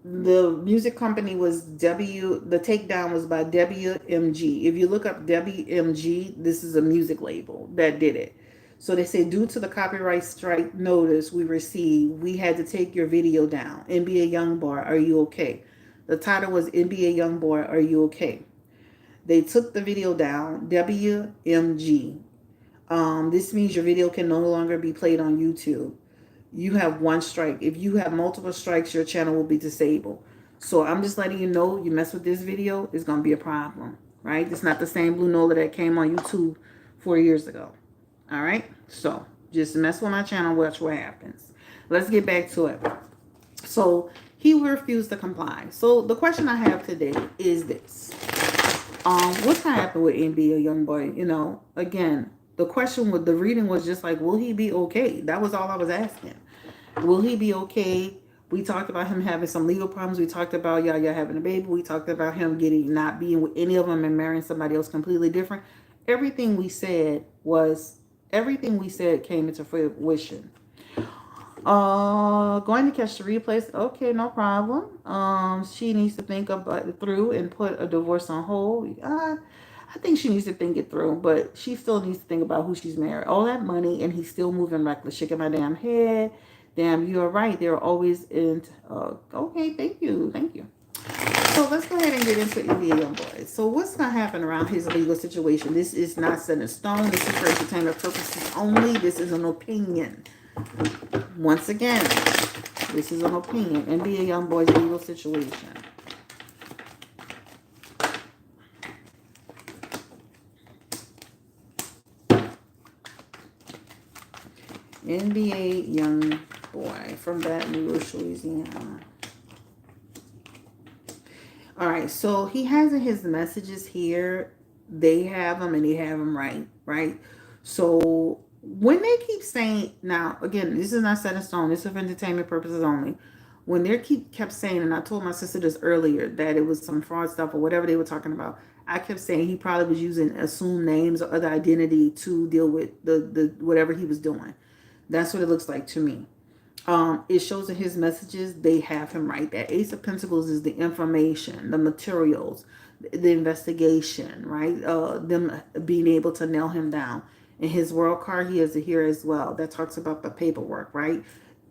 the music company was the takedown was by WMG. If you look up WMG, this is a music label that did it. So they say, due to the copyright strike notice we received, we had to take your video down. NBA Youngboy, are you okay? The title was NBA Youngboy, are you okay? They took the video down. WMG. This means your video can no longer be played on YouTube. You have one strike. If you have multiple strikes, your channel will be disabled. So I'm just letting you know, you mess with this video, it's going to be a problem, right? It's not the same Blue Nola that came on YouTube 4 years ago. All right? So just mess with my channel, watch what happens. Let's get back to it. So he refused to comply. So the question I have today is this. What's gonna happen with NBA Youngboy? Again, the question with the reading was just like, will he be okay? That was all I was asking. Will he be okay? We talked about him having some legal problems. We talked about Yaya having a baby. We talked about him getting not being with any of them and marrying somebody else completely different. Everything we said was everything we said came into fruition. Going to catch the replays. Okay, no problem. She needs to think about it through and put a divorce on hold. I think she needs to think it through, but she still needs to think about who she's married. All that money, and he's still moving reckless, shaking my damn head. Damn, you are right. They're always in. Okay, thank you, thank you. So let's go ahead and get into NBA Youngboy. So what's gonna happen around his legal situation? This is not set in stone. This is for entertainment purposes only. This is an opinion. Once again, this is an opinion. NBA Youngboy's legal situation. NBA Youngboy from Baton Rouge, Louisiana. All right, so he has in his messages here, they have them and they have them right? So when they keep saying, now again, this is not set in stone, this is for entertainment purposes only. When they kept saying, and I told my sister this earlier, that it was some fraud stuff or whatever they were talking about, I kept saying he probably was using assumed names or other identity to deal with the whatever he was doing. That's what it looks like to me. It shows in his messages they have him right. That Ace of Pentacles is the information, the materials, the investigation, right? Them being able to nail him down. In his world card, he has it here as well. That talks about the paperwork, right?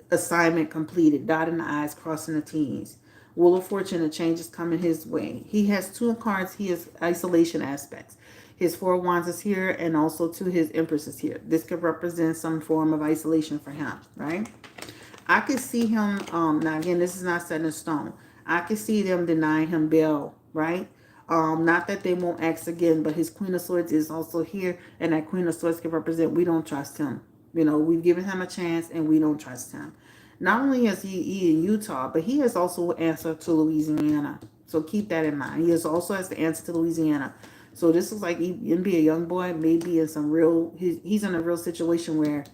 Assignment completed, dotting the I's, crossing the T's. Wheel of Fortune, a change is coming his way. He has two cards. He has isolation aspects. His Four of Wands is here, and also to his Empress is here. This could represent some form of isolation for him, right? I could see him, now again, this is not set in stone. I could see them denying him bail, right? Not that they won't ask again, but his Queen of Swords is also here, and that Queen of Swords can represent we don't trust him. We've given him a chance, and we don't trust him. Not only is he in Utah, but he has also answered to Louisiana. So keep that in mind. He also has the answer to Louisiana. So this is like he can be a young boy, maybe in some real, he's in a real situation where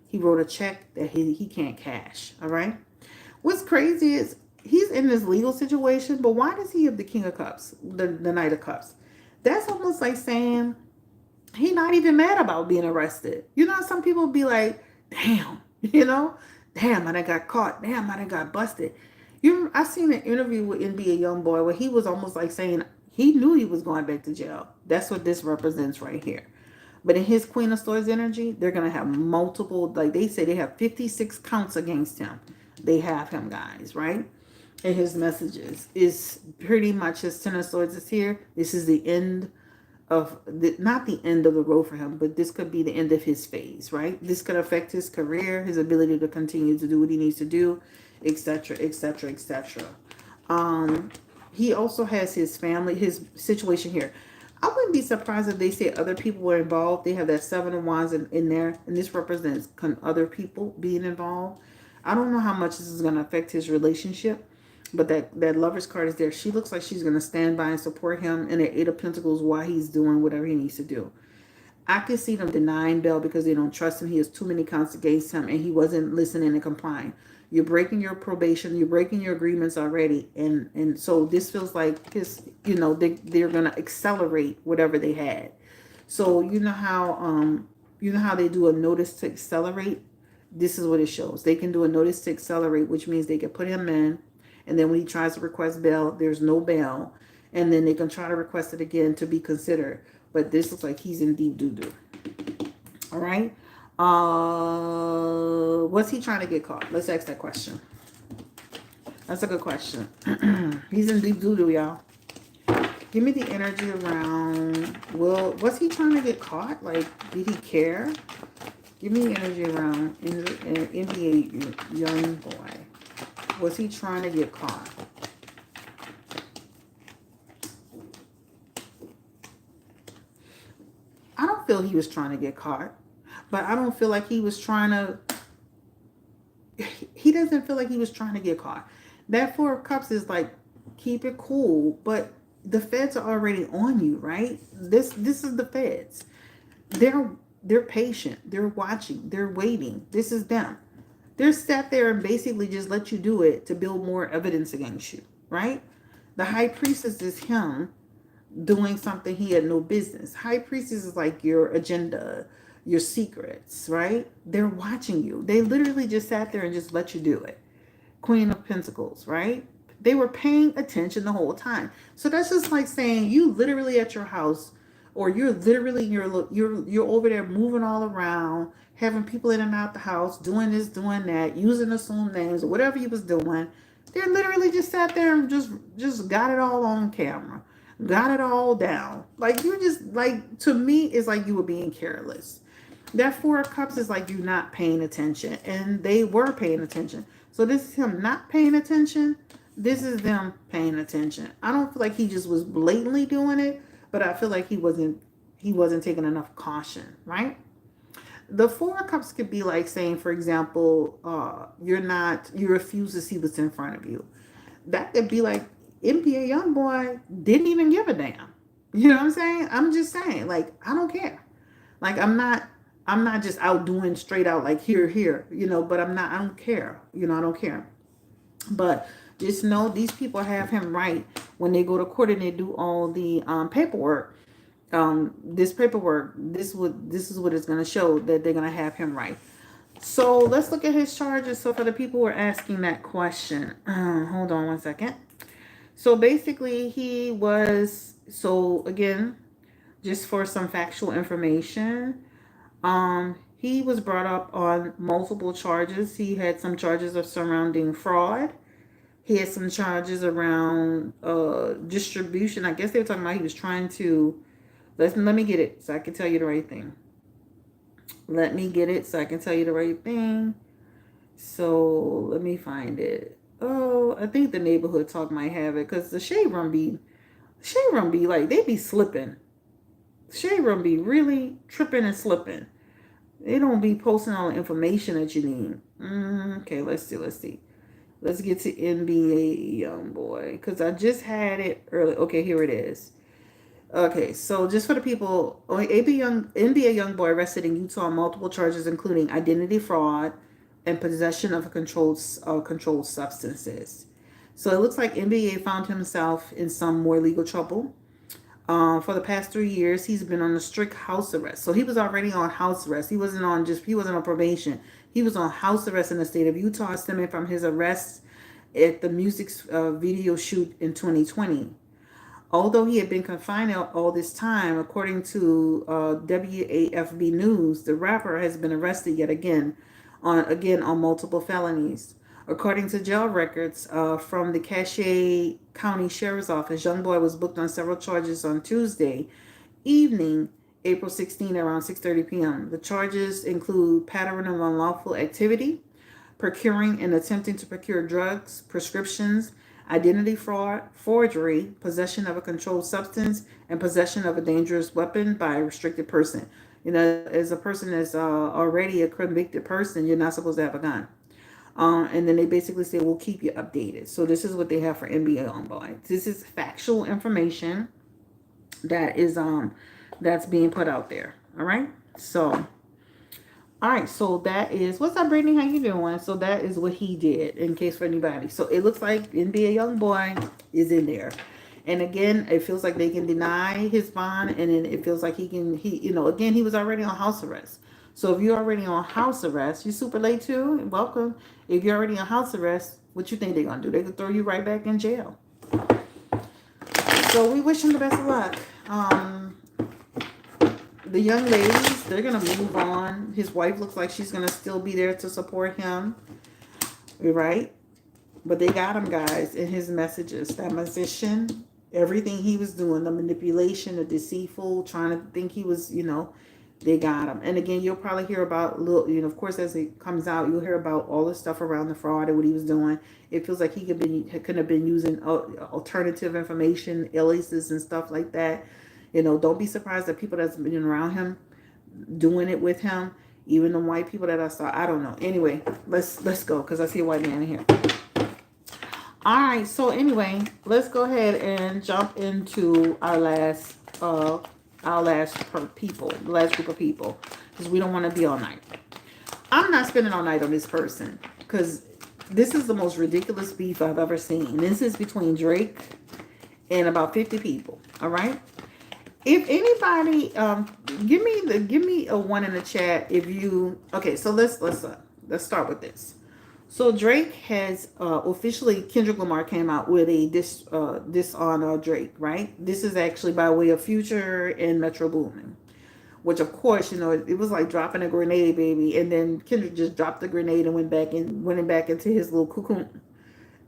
he wrote a check that he can't cash. All right. What's crazy is he's in this legal situation, but why does he have the King of Cups, the Knight of Cups? That's almost like saying he's not even mad about being arrested. Some people be like, damn, damn, I done got caught. Damn, I done got busted. I seen an interview with NBA Youngboy where he was almost like saying he knew he was going back to jail. That's what this represents right here. But in his Queen of Swords energy, they're going to have multiple, like they say, they have 56 counts against him. They have him, guys, right? And his messages is pretty much his Ten of Swords is here. This is the end of, not the end of the road for him, but this could be the end of his phase, right? This could affect his career, his ability to continue to do what he needs to do, etc., etc., etc. He also has his family, his situation here. I wouldn't be surprised if they say other people were involved. They have that Seven of Wands in there, and this represents other people being involved. I don't know how much this is going to affect his relationship, but that Lover's card is there. She looks like she's going to stand by and support him in the Eight of Pentacles while he's doing whatever he needs to do. I could see them denying bail because they don't trust him. He has too many counts against him, and he wasn't listening and complying. You're breaking your probation. You're breaking your agreements already, and so this feels like his. They're gonna accelerate whatever they had. So you know how they do a notice to accelerate? This is what it shows. They can do a notice to accelerate, which means they can put him in, and then when he tries to request bail, there's no bail, and then they can try to request it again to be considered. But this looks like he's in deep doo doo. All right. Was he trying to get caught? Let's ask that question. That's a good question. He's in deep doo doo, y'all. Give me the energy around. Well, was he trying to get caught? Like, did he care? Give me the energy around NBA young boy. Was he trying to get caught? I don't feel he was trying to get caught, but I don't feel like he was trying to. He doesn't feel like he was trying to get caught. That Four of Cups is like, keep it cool, but the feds are already on you, right? This is the feds. They're patient. They're watching. They're waiting. This is them. They're sat there and basically just let you do it to build more evidence against you, right? The high priestess is him doing something he had no business. High priestess is like your agenda, your secrets, right? They're watching you. They literally just sat there and just let you do it. Queen of Pentacles, right? They were paying attention the whole time. So that's just like saying you literally at your house, or you're literally you're over there moving all around, having people in and out the house, doing this, doing that, using assumed names or whatever you was doing. They literally just sat there and just got it all on camera, got it all down. Like you just like, to me, it's like you were being careless. That Four of Cups is like you not paying attention, and they were paying attention. So this is him not paying attention. This is them paying attention. I don't feel like he just was blatantly doing it, but I feel like he wasn't taking enough caution, right? The Four of Cups could be like saying, for example, you refuse to see what's in front of you. That could be like NBA Youngboy didn't even give a damn. You know what I'm saying? I'm just saying, like, I don't care. Like I'm not just out doing straight out like here, but I don't care. I don't care. But just know these people have him right when they go to court and they do all the paperwork. This is what it's going to show that they're going to have him right. So let's look at his charges. So for the people who are asking that question, hold on one second. So basically so again, just for some factual information, he was brought up on multiple charges. He had some charges of surrounding fraud. He had some charges around distribution. I guess they were talking about he was trying to. Let me get it so I can tell you the right thing. Let me get it so I can tell you the right thing. So let me find it. Oh, I think the neighborhood talk might have it, because the shade room be like, they be slipping. Shade room be really tripping and slipping. They don't be posting all the information that you need. Okay, let's see. Let's get to NBA Youngboy, because I just had it early. Okay, here it is. Okay, so just for the people, NBA Youngboy arrested in Utah on multiple charges, including identity fraud and possession of controlled substances. So it looks like NBA found himself in some more legal trouble. For the past 3 years, he's been on a strict house arrest. So he was already on house arrest. He wasn't on probation. He was on house arrest in the state of Utah, stemming from his arrest at the music video shoot in 2020. Although he had been confined all this time, according to WAFB News, the rapper has been arrested yet again on multiple felonies. According to jail records from the Cache County Sheriff's Office, Youngboy was booked on several charges on Tuesday evening, April 16, around 6:30 p.m. The charges include pattern of unlawful activity, procuring and attempting to procure drugs, prescriptions, identity fraud, forgery, possession of a controlled substance, and possession of a dangerous weapon by a restricted person. As a person that's already a convicted person, you're not supposed to have a gun. And then they basically say, we'll keep you updated. So this is what they have for NBA Youngboy. This is factual information that is that's being put out there. All right. So, all right. So that is, what's up, Brittany? How you doing? So that is what he did, in case for anybody. So it looks like NBA Youngboy is in there. And again, it feels like they can deny his bond, and then it feels like again, he was already on house arrest. So if you're already on house arrest, you're super late too. Welcome. If you're already on house arrest, what you think they're gonna do? They could throw you right back in jail. So we wish him the best of luck. The young ladies, they're gonna move on. His wife looks like she's gonna still be there to support him. Right? But they got him, guys, in his messages. That musician, everything he was doing, the manipulation, the deceitful, trying to think he was, they got him. And again, you'll probably hear about of course, as it comes out, you'll hear about all the stuff around the fraud and what he was doing. It feels like he could have been using alternative information, aliases and stuff like that. Don't be surprised that people that's been around him doing it with him. Even the white people that I saw, I don't know. Anyway, let's go because I see a white man in here. All right, so anyway, let's go ahead and jump into our last people, the last group of people, because we don't want to be all night. I'm not spending all night on this person because this is the most ridiculous beef I've ever seen. This is between Drake and about 50 people. All right. If anybody, give me a one in the chat if you. Okay, so let's start with this. So Drake has officially, Kendrick Lamar came out with a diss on Drake, right? This is actually by way of Future and Metro Boomin, which of course, it was like dropping a grenade, baby. And then Kendrick just dropped the grenade and went back into his little cocoon.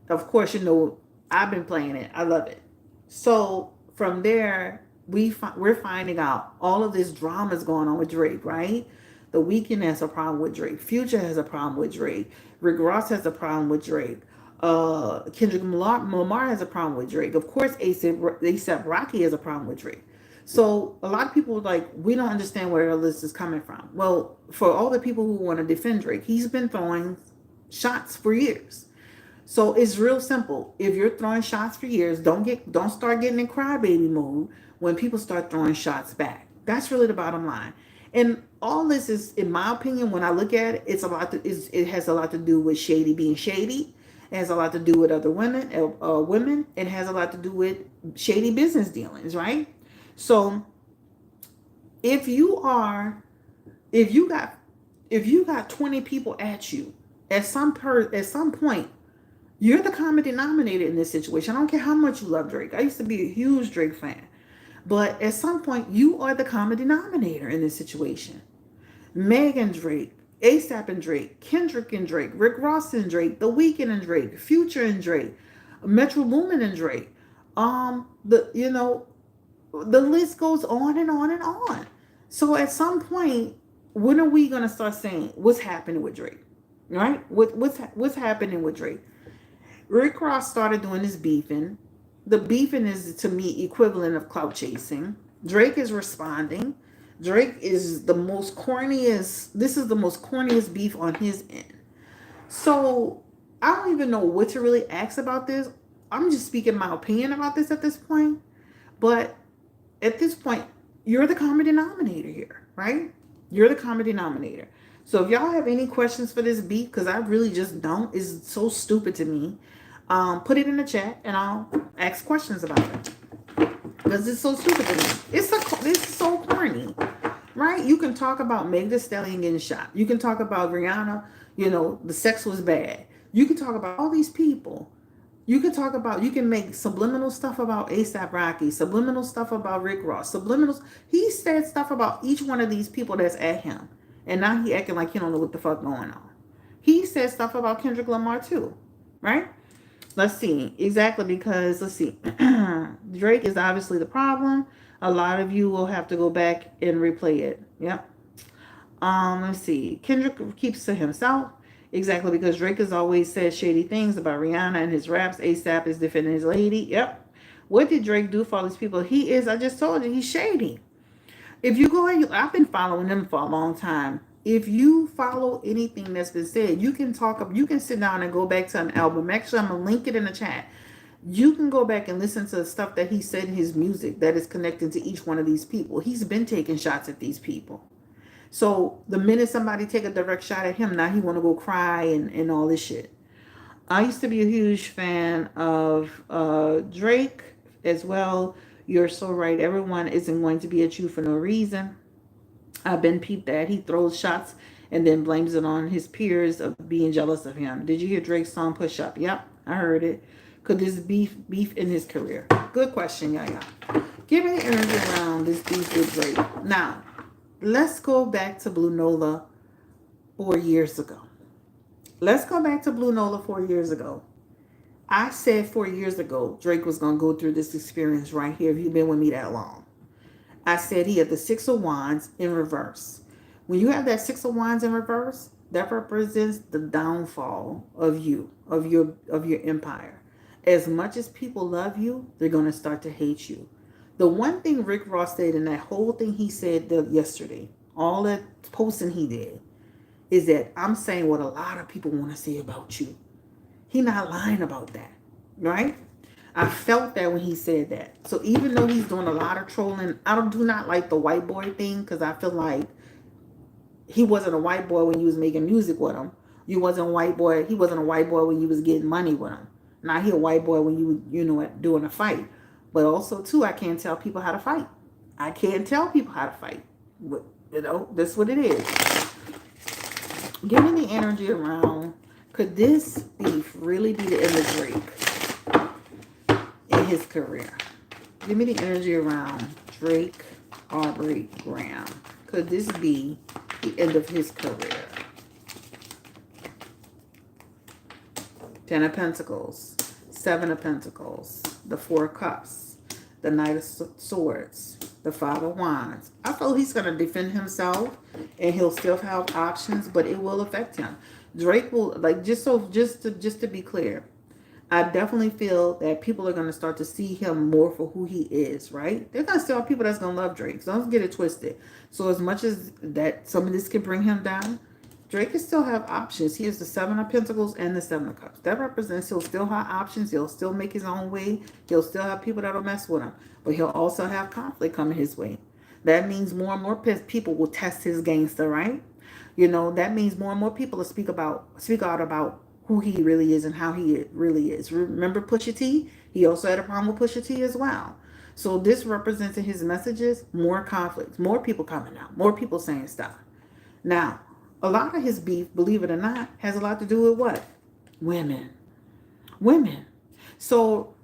Of course, I've been playing it. I love it. So from there, we're finding out all of this drama is going on with Drake, right? The Weeknd has a problem with Drake. Future has a problem with Drake. Rick Ross has a problem with Drake. Kendrick Lamar has a problem with Drake. Of course, A$AP Rocky has a problem with Drake. So a lot of people are like, we don't understand where this is coming from. Well, for all the people who want to defend Drake, he's been throwing shots for years. So it's real simple. If you're throwing shots for years, don't start getting in crybaby mode when people start throwing shots back. That's really the bottom line. And all this is, in my opinion, when I look at it, it has a lot to do with shady being shady. It has a lot to do with other women. It has a lot to do with shady business dealings, right? So if you got 20 people at you, at some point, you're the common denominator in this situation. I don't care how much you love Drake. I used to be a huge Drake fan. But at some point, you are the common denominator in this situation. Meg and Drake, A$AP and Drake, Kendrick and Drake, Rick Ross and Drake, The Weeknd and Drake, Future and Drake, Metro Boomin and Drake. The list goes on and on and on. So at some point, when are we gonna start saying what's happening with Drake? Right? What's happening with Drake? Rick Ross started doing this beefing. The beefing is, to me, equivalent of clout chasing. Drake is responding. Drake is the most corniest. This is the most corniest beef on his end. So I don't even know what to really ask about this. I'm just speaking my opinion about this at this point. But at this point, you're the common denominator here, right? You're the common denominator. So if y'all have any questions for this beef, because I really just don't, it's so stupid to me. Put it in the chat and I'll ask questions about it. Because it's so stupid to me. It's so corny. Right? You can talk about Meg Thee Stallion getting shot. You can talk about Rihanna, the sex was bad. You can talk about all these people. You can make subliminal stuff about A$AP Rocky, subliminal stuff about Rick Ross, subliminals. He said stuff about each one of these people that's at him. And now he acting like he don't know what the fuck going on. He said stuff about Kendrick Lamar too. Right? Let's see. Exactly, because let's see. Drake is obviously the problem. A lot of you will have to go back and replay it. Yep. Let's see. Kendrick keeps to himself. Exactly, because Drake has always said shady things about Rihanna and his raps. A$AP is defending his lady. Yep. What did Drake do for all these people? I just told you, he's shady. If you go and I've been following him for a long time. If you follow anything that's been said, you can sit down and go back to an album. Actually, I'm going to link it in the chat. You can go back and listen to the stuff that he said in his music that is connected to each one of these people. He's been taking shots at these people. So the minute somebody take a direct shot at him, now he want to go cry and all this shit. I used to be a huge fan of Drake as well. You're so right. Everyone isn't going to be at you for no reason. I've been peeped at. He throws shots and then blames it on his peers of being jealous of him. Did you hear Drake's song Push Up? Yep, I heard it. Could this beef in his career? Good question, Yaya. Give me the energy around this beef with Drake. Now, let's go back to Blue Nola 4 years ago. Let's go back to Blue Nola 4 years ago. I said 4 years ago Drake was gonna go through this experience right here if you've been with me that long. I said he had the Six of Wands in reverse. When you have that Six of Wands in reverse, that represents the downfall of you, of your empire. As much as people love you, they're gonna start to hate you. The one thing Rick Ross did in that whole thing he said yesterday, all that posting he did, is that I'm saying what a lot of people want to say about you. He not lying about that, right? I felt that when he said that. So even though he's doing a lot of trolling, do not like the white boy thing because I feel like he wasn't a white boy when you was making music with him. You wasn't a white boy. He wasn't a white boy when you was getting money with him. Now he a white boy when doing a fight. But also too, I can't tell people how to fight. I can't tell people how to fight. That's what it is. Give me the energy around. Could this beef really be the end of Drake in his career? Give me the energy around Drake Aubrey Graham. Could this be the end of his career? Ten of Pentacles, Seven of Pentacles, the Four of Cups, the Knight of Swords, the Five of Wands. I feel he's going to defend himself and he'll still have options, but it will affect him. Drake will, like, just to be clear, I definitely feel that people are going to start to see him more for who he is, right? They're going to still have people that's going to love Drake. So don't get it twisted. So as much as that some of this can bring him down, Drake can still have options. He has the Seven of Pentacles and the Seven of Cups. That represents he'll still have options. He'll still make his own way. He'll still have people that'll mess with him. But he'll also have conflict coming his way. That means more and more people will test his gangster, right? That means more and more people will speak out about who he really is and how he really is. Remember Pusha T? He also had a problem with Pusha T as well. So this represents in his messages more conflicts, more people coming out, more people saying stuff. Now, a lot of his beef, believe it or not, has a lot to do with what? Women. So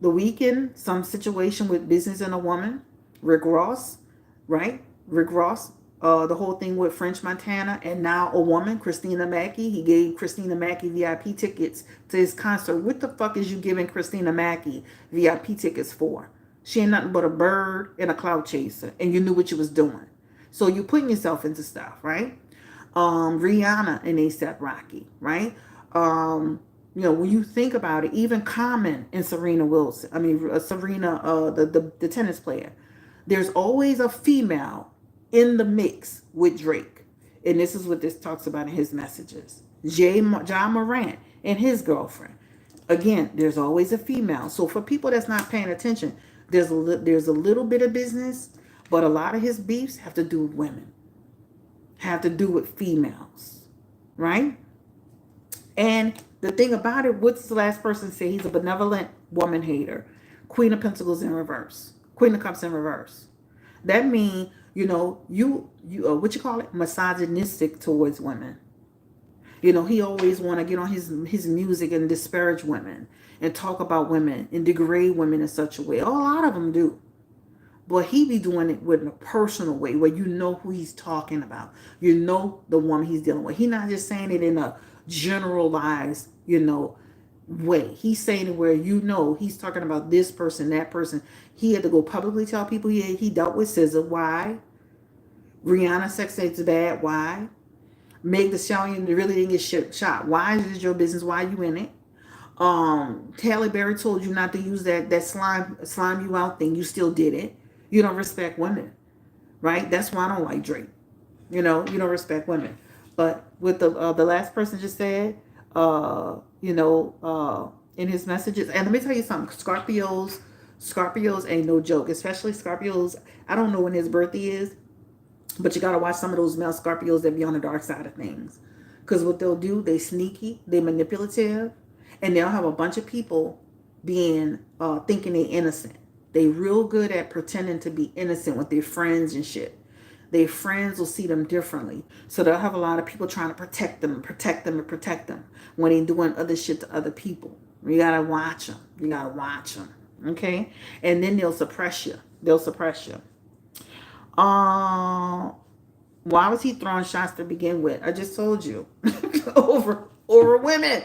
the Weeknd, some situation with business and a woman. Rick Ross, right? Rick Ross, the whole thing with French Montana, and now a woman, Christina Mackey. He gave Christina Mackey VIP tickets to his concert. What the fuck is you giving Christina Mackey VIP tickets for? She ain't nothing but a bird and a cloud chaser, and you knew what you was doing. So you putting yourself into stuff, right? Rihanna and A$AP Rocky, right? When you think about it, even Common and Serena Wilson, Serena, the tennis player, there's always a female in the mix with Drake. And this is what this talks about in his messages. John Morant and his girlfriend. Again, there's always a female. So for people that's not paying attention, there's a little bit of business, but a lot of his beefs have to do with women, have to do with females, right? And the thing about it, what's the last person say? He's a benevolent woman hater. Queen of Pentacles in reverse. Queen of Cups in reverse. That means, you what you call it? Misogynistic towards women. He always want to get on his music and disparage women and talk about women and degrade women in such a way. A lot of them do. But he be doing it with a personal way where you know who he's talking about. You know the woman he's dealing with. He's not just saying it in a generalized, way. He's saying it where he's talking about this person, that person. He had to go publicly tell people he dealt with SZA. Why? Rihanna sex tapes bad. Why? Meg Thee Stallion really didn't get shot. Why is it your business? Why are you in it? Halle Berry told you not to use that slime you out thing. You still did it. You don't respect women, right? That's why I don't like Drake. You don't respect women. But with the last person just said, in his messages, and let me tell you something, Scorpios ain't no joke, especially Scorpios. I don't know when his birthday is, but you got to watch some of those male Scorpios that be on the dark side of things. Because what they'll do, they sneaky, they manipulative, and they'll have a bunch of people being thinking they innocent. They real good at pretending to be innocent with their friends and shit. Their friends will see them differently. So they'll have a lot of people trying to protect them and protect them and protect them when they doing other shit to other people. You gotta watch them. You gotta watch them. Okay? And then they'll suppress you. They'll suppress you. Uh, why was he throwing shots to begin with? I just told you. over women.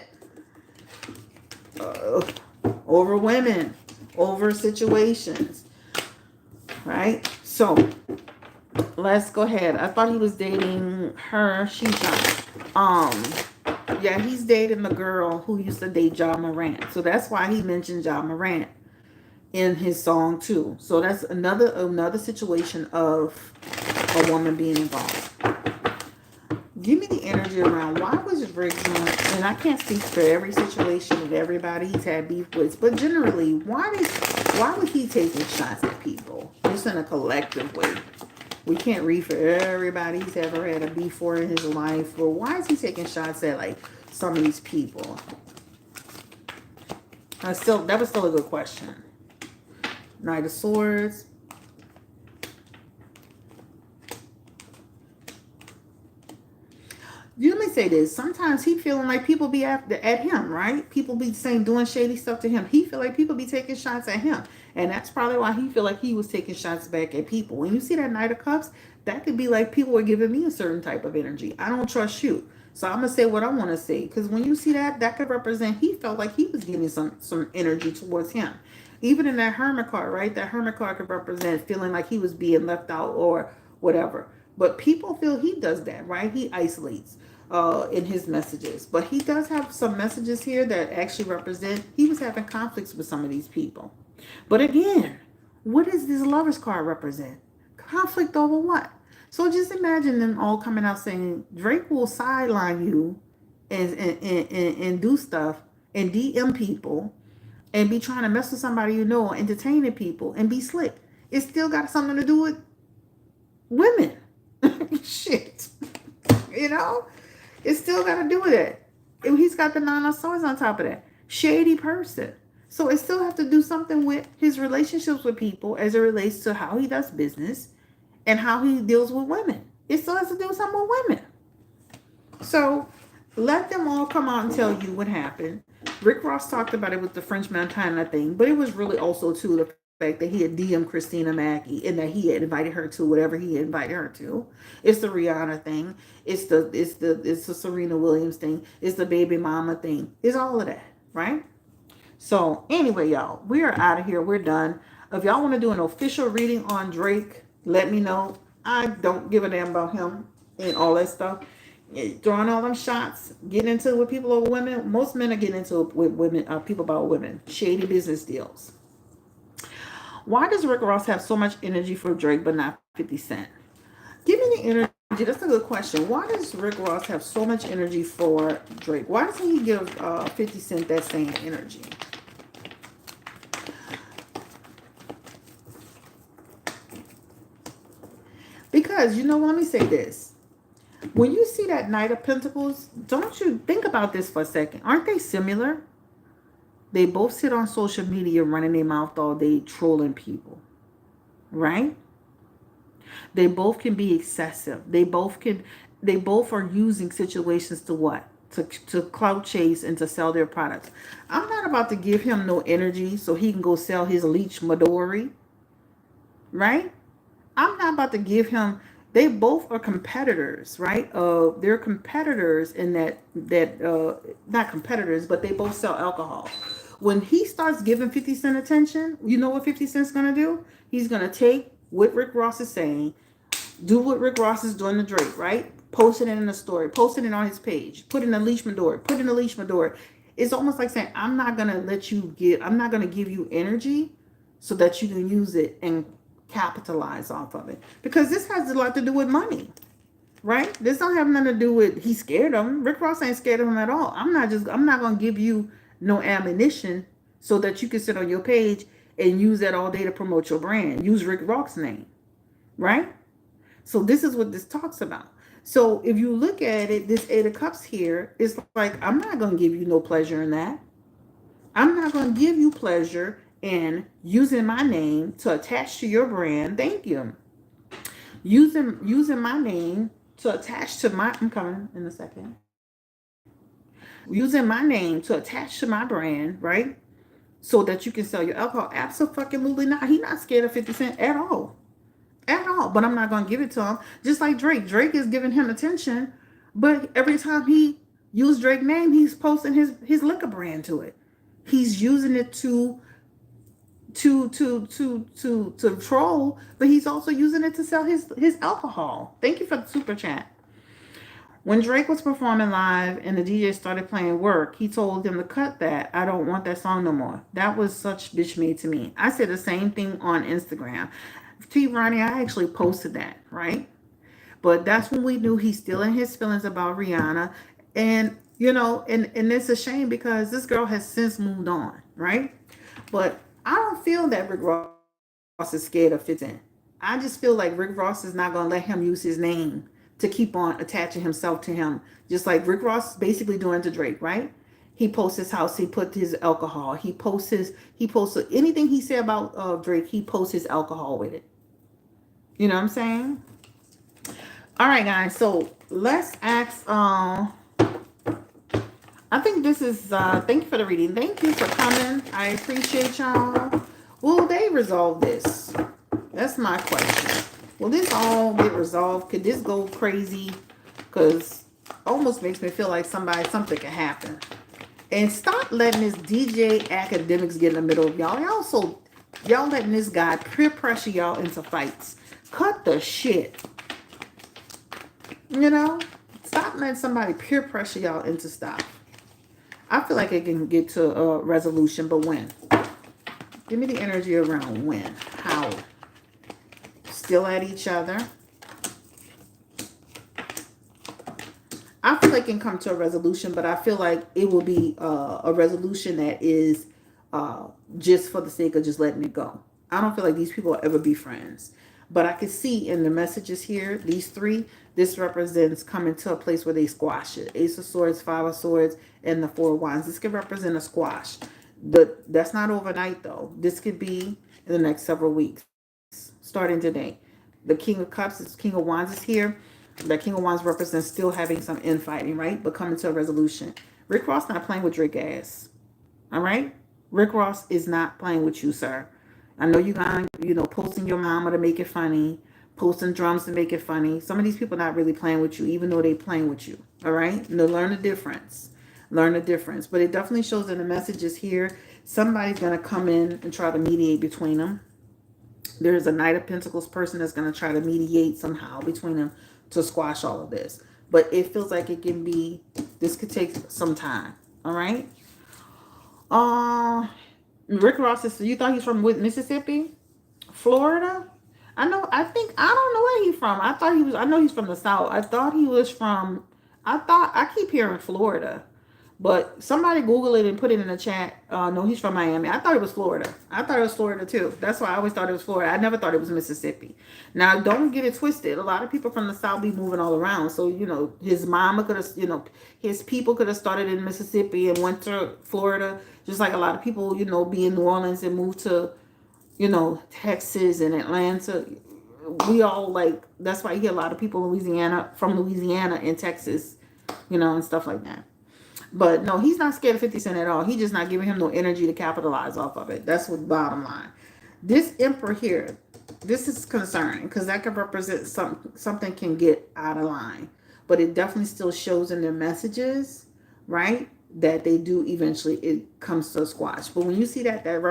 Uh, over women. Over situations. Right? So let's go ahead. I thought he was dating her. She's not. Yeah, he's dating the girl who used to date John Morant. So that's why he mentioned John Morant in his song too. So that's another situation of a woman being involved. Give me the energy around why was Rick doing, and I can't speak for every situation and everybody he's had beef with, but generally, why would he taking shots at people? Just in a collective way. We can't read for everybody he's ever had a beef for in his life. Or why is he taking shots at like some of these people? That was still a good question. Knight of Swords. Let me say this. Sometimes he feeling like people be at him, right? People be saying, doing shady stuff to him. He feel like people be taking shots at him. And that's probably why he feel like he was taking shots back at people. When you see that Knight of Cups, that could be like people were giving me a certain type of energy. I don't trust you. So I'm going to say what I want to say. Because when you see that, that could represent he felt like he was giving some energy towards him. Even in that Hermit card, right? That Hermit card could represent feeling like he was being left out or whatever. But people feel he does that, right? He isolates in his messages. But he does have some messages here that actually represent he was having conflicts with some of these people. But again, what does this Lover's card represent? Conflict over what? So just imagine them all coming out saying Drake will sideline you and do stuff and DM people and be trying to mess with somebody you know, entertaining people and be slick. It still got something to do with women. Shit. You know? It's still got to do with it. He's got the Nine of Swords on top of that. Shady person. So it still have to do something with his relationships with people as it relates to how he does business and how he deals with women. It still has to do something with women. So let them all come out and tell you what happened. Rick Ross talked about it with the French Montana thing, but it was really also too the fact that he had DM'd Christina Mackey and that he had invited her to whatever he had invited her to. It's the Rihanna thing. It's the Serena Williams thing. It's the baby mama thing. It's all of that, right? So anyway, y'all, we are out of here. We're done. If y'all want to do an official reading on Drake, let me know. I don't give a damn about him and all that stuff. Throwing all them shots, getting into it with people over women. Most men are getting into it with women, people about women. Shady business deals. Why does Rick Ross have so much energy for Drake but not 50 Cent? Give me the energy. That's a good question. Why does Rick Ross have so much energy for Drake? Why doesn't he give 50 Cent that same energy? Because, let me say this. When you see that Knight of Pentacles, don't you think about this for a second. Aren't they similar? They both sit on social media running their mouth all day trolling people. Right? They both can be excessive. They both are using situations to what? To clout chase and to sell their products. I'm not about to give him no energy so he can go sell his leech Midori. Right? I'm not about to give him. They both are competitors, right? They're competitors in that not competitors, but they both sell alcohol. When he starts giving 50 Cent attention, you know what 50 Cent's gonna do? He's gonna take what Rick Ross is saying, do what Rick Ross is doing to Drake, right? Posting it in a story, posting it on his page, put in a leash Midori, put in a leash Midori. It's almost like saying, I'm not gonna give you energy so that you can use it and capitalize off of it. Because this has a lot to do with money. Right? This don't have nothing to do with he's scared of him. Rick Ross ain't scared of him at all. I'm not gonna give you no ammunition so that you can sit on your page and use that all day to promote your brand. Use Rick Ross' name. Right? So this is what this talks about. So if you look at it, this Eight of Cups here is like, I'm not gonna give you no pleasure in that. I'm not going to give you pleasure in using my name to attach to your brand. Thank you. Using my name to attach to my. I'm coming in a second. Using my name to attach to my brand, right? So that you can sell your alcohol. Absolutely not. He's not scared of 50 Cent at all. At all. But I'm not going to give it to him. Just like Drake. Drake is giving him attention. But every time he used Drake's name, he's posting his liquor brand to it. He's using it to troll, but he's also using it to sell his alcohol. Thank you for the super chat. When Drake was performing live and the DJ started playing Work, he told them to cut that. I don't want that song no more. That was such bitch made to me. I said the same thing on Instagram. T. Ronnie, I actually posted that, right? But that's when we knew he's still in his feelings about Rihanna. And, and it's a shame because this girl has since moved on, right? But I don't feel that Rick Ross is scared of 50 Cent. I just feel like Rick Ross is not going to let him use his name to keep on attaching himself to him. Just like Rick Ross is basically doing to Drake, right? He posts his house. He put his alcohol. He posts anything he said about Drake. He posts his alcohol with it. You know what I'm saying? All right, guys. So let's ask. I think this is. Thank you for the reading. Thank you for coming. I appreciate y'all. Will they resolve this? That's my question. Will this all get resolved? Could this go crazy? Because almost makes me feel like something can happen. And stop letting this DJ academics get in the middle of y'all. Y'all letting this guy peer pressure y'all into fights. Cut the shit. Stop letting somebody peer pressure y'all into stuff. I feel like it can get to a resolution, but when? Give me the energy around when. How? Still at each other. I feel like it can come to a resolution, but I feel like it will be a resolution that is just for the sake of just letting it go. I don't feel like these people will ever be friends. But I can see in the messages here, these three, this represents coming to a place where they squash it. Ace of Swords, Five of Swords, and the Four of Wands. This could represent a squash. That's not overnight, though. This could be in the next several weeks, starting today. The King of Cups, King of Wands is here. That King of Wands represents still having some infighting, right? But coming to a resolution. Rick Ross not playing with Drake ass. All right? Rick Ross is not playing with you, sir. I know you guys, posting your mama to make it funny, posting drums to make it funny. Some of these people not really playing with you, even though they playing with you. All right? Learn the difference. Learn the difference. But it definitely shows in the messages here, somebody's going to come in and try to mediate between them. There's a Knight of Pentacles person that's going to try to mediate somehow between them to squash all of this. But it feels like this could take some time. All right? Rick Ross is, you thought he's from Mississippi? Florida? I don't know where he's from. I know he's from the South. I keep hearing Florida. But somebody Google it and put it in the chat. No, he's from Miami. I thought it was Florida. I thought it was Florida too. That's why I always thought it was Florida. I never thought it was Mississippi. Now, don't get it twisted. A lot of people from the South be moving all around. So, his mama could have, his people could have started in Mississippi and went to Florida. Just like a lot of people, be in New Orleans and move to, Texas and Atlanta. We all that's why you hear a lot of people from Louisiana and Texas, and stuff like that. But no, he's not scared of 50 Cent at all. He's just not giving him no energy to capitalize off of it. That's what bottom line. This Emperor here, this is concerning because that could represent something can get out of line. But it definitely still shows in their messages, right? That they do eventually, it comes to a squash. But when you see that could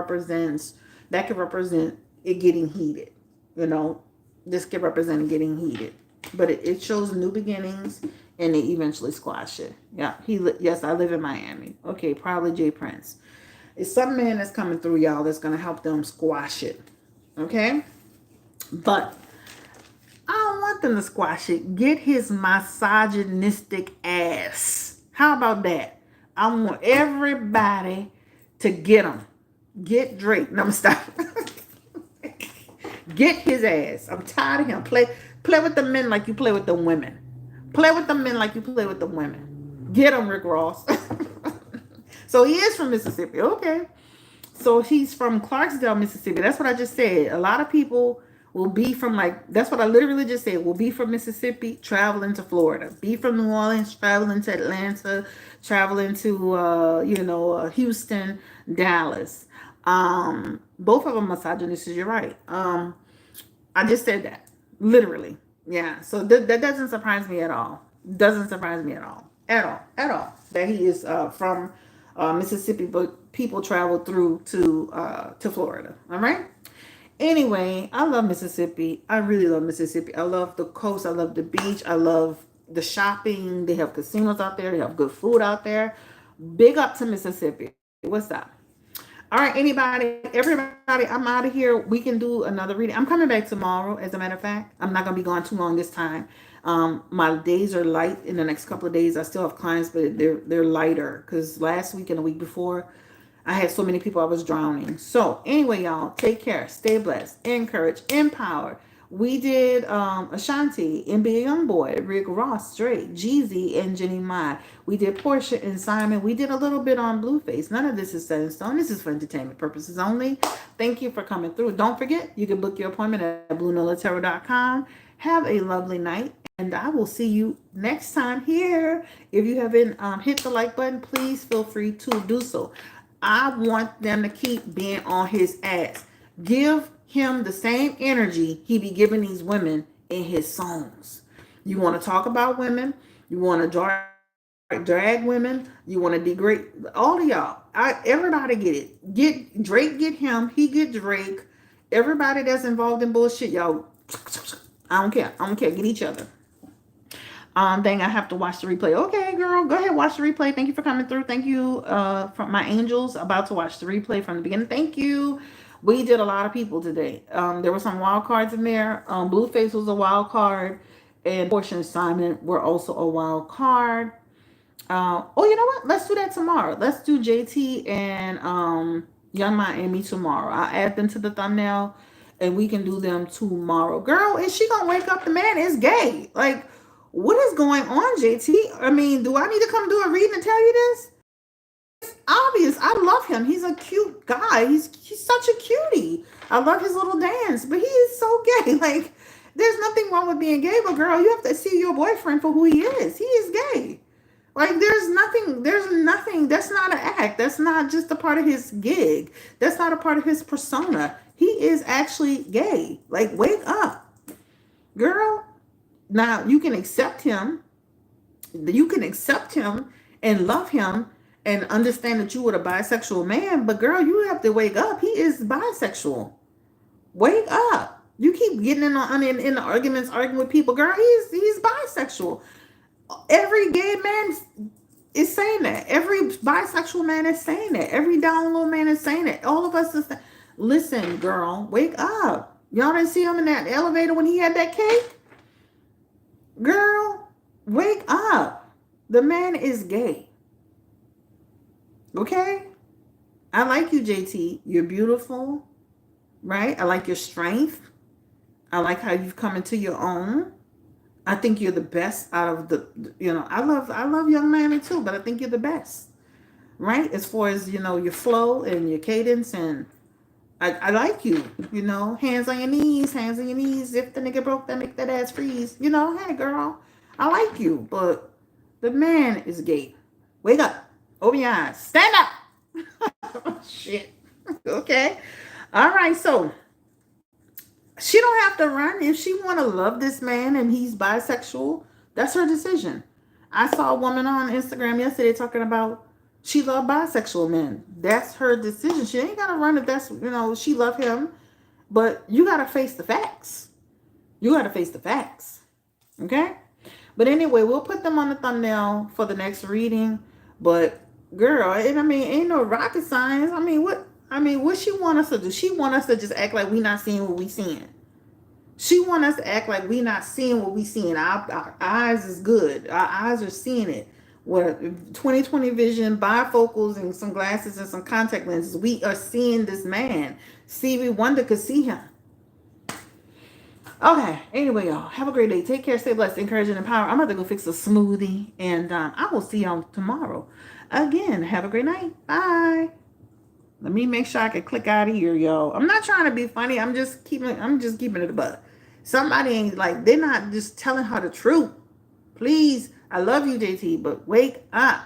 represent it getting heated. This could represent it getting heated. But it shows new beginnings and they eventually squash it. Yeah, yes, I live in Miami. Okay, probably Jay Prince. It's some man that's coming through, y'all, that's going to help them squash it. Okay? But I don't want them to squash it. Get his misogynistic ass. How about that? I want everybody to get him. Get Drake. No, I'm stop. Get his ass. I'm tired of him. Play with the men like you play with the women. Play with the men like you play with the women. Get him, Rick Ross. So he is from Mississippi. Okay. So he's from Clarksdale, Mississippi. That's what I just said. A lot of people will be from, like, that's what I literally just said. Will be from Mississippi, traveling to Florida. Be from New Orleans, traveling to Atlanta, traveling to Houston, Dallas. Both of them misogynistic. You're right. I just said that literally. Yeah. So that doesn't surprise me at all. Doesn't surprise me at all. At all. At all. That he is from Mississippi, but people travel through to Florida. All right. Anyway, I love Mississippi. I really love Mississippi. I love the coast. I love the beach. I love the shopping. They have casinos out there. They have good food out there. Big up to Mississippi. What's up? All right, anybody, everybody, I'm out of here. We can do another reading. I'm coming back tomorrow, as a matter of fact. I'm not going to be gone too long this time. My days are light in the next couple of days. I still have clients, but they're lighter because last week and the week before, I had so many people I was drowning. So anyway, y'all, take care. Stay blessed. Encourage. Empower. We did Ashanti, NBA Youngboy, Rick Ross, Drake, Jeezy, and Jeannie Mai. We did Portia and Simon. We did a little bit on Blueface. None of this is set in stone. This is for entertainment purposes only. Thank you for coming through. Don't forget, you can book your appointment at BlueNolaTarot.com. Have a lovely night, and I will see you next time here. If you haven't hit the like button, please feel free to do so. I want them to keep being on his ass. Give him the same energy he be giving these women in his songs. You want to talk about women, you want to drag women, you want to degrade all of y'all. Everybody get it. Get Drake, get him, he get Drake. Everybody that's involved in bullshit, y'all. I don't care. I don't care. Get each other. Thing I have to watch the replay. Okay, girl, go ahead, watch the replay. Thank you for coming through. Thank you from my angels about to watch the replay from the beginning. Thank you. We did a lot of people today. There were some wild cards in there. Blueface was a wild card, and Portia and Simon were also a wild card. Oh, you know what? Let's do that tomorrow. Let's do JT and Young Miami tomorrow. I'll add them to the thumbnail, and we can do them tomorrow. Girl, is she gonna wake up? The man is gay. Like, what is going on, JT? I mean, do I need to come do a reading and tell you this? It's obvious. I love him. He's a cute guy. He's such a cutie. I love his little dance, but he is so gay. Like, there's nothing wrong with being gay, but girl, you have to see your boyfriend for who he is. He is gay. Like, there's nothing. That's not an act. That's not just a part of his gig. That's not a part of his persona. He is actually gay. Like, wake up, girl. Now you can accept him. You can accept him and love him and understand that you were a bisexual man. But girl, you have to wake up. He is bisexual. Wake up. You keep getting in the arguments, arguing with people. Girl, he's bisexual. Every gay man is saying that. Every bisexual man is saying that. Every down low man is saying that. All of us is saying, listen, girl, wake up. Y'all didn't see him in that elevator when he had that cake? Girl, wake up. The man is gay. Okay? I like you, JT. You're beautiful, right? I like your strength. I like how you've come into your own. I think you're the best out of I love Young Miami too, but I think you're the best, right? As far as, your flow and your cadence, and I like you, hands on your knees, If the nigga broke, that make that ass freeze. Hey girl, I like you, but the man is gay. Wake up. Open your eyes. Stand up. Shit. Okay. All right. So she don't have to run. If she want to love this man and he's bisexual, that's her decision. I saw a woman on Instagram yesterday talking about she loved bisexual men. That's her decision. She ain't got to run if that's, she love him. But you got to face the facts. Okay? But anyway, we'll put them on the thumbnail for the next reading. But girl, ain't no rocket science. What she want us to do? She want us to just act like we not seeing what we seeing. She want us to act like we not seeing what we seeing. Our eyes is good. Our eyes are seeing it. What 20/20 vision, bifocals, and some glasses and some contact lenses. We are seeing this man. Stevie Wonder could see him. Okay. Anyway, y'all, have a great day. Take care. Stay blessed. Encourage and empower. I'm about to go fix a smoothie, and I will see y'all tomorrow. Again, have a great night. Bye. Let me make sure I can click out of here, y'all. I'm not trying to be funny. I'm just keeping it a buck. Somebody ain't like, they're not just telling her the truth. Please, I love you, JT, but wake up.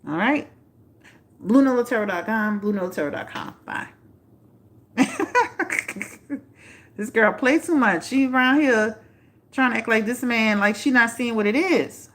All right? BlueNotaTarot.com, BlueNotaTarot.com. Bye. This girl plays too much. She around here trying to act like this man, like she not seeing what it is.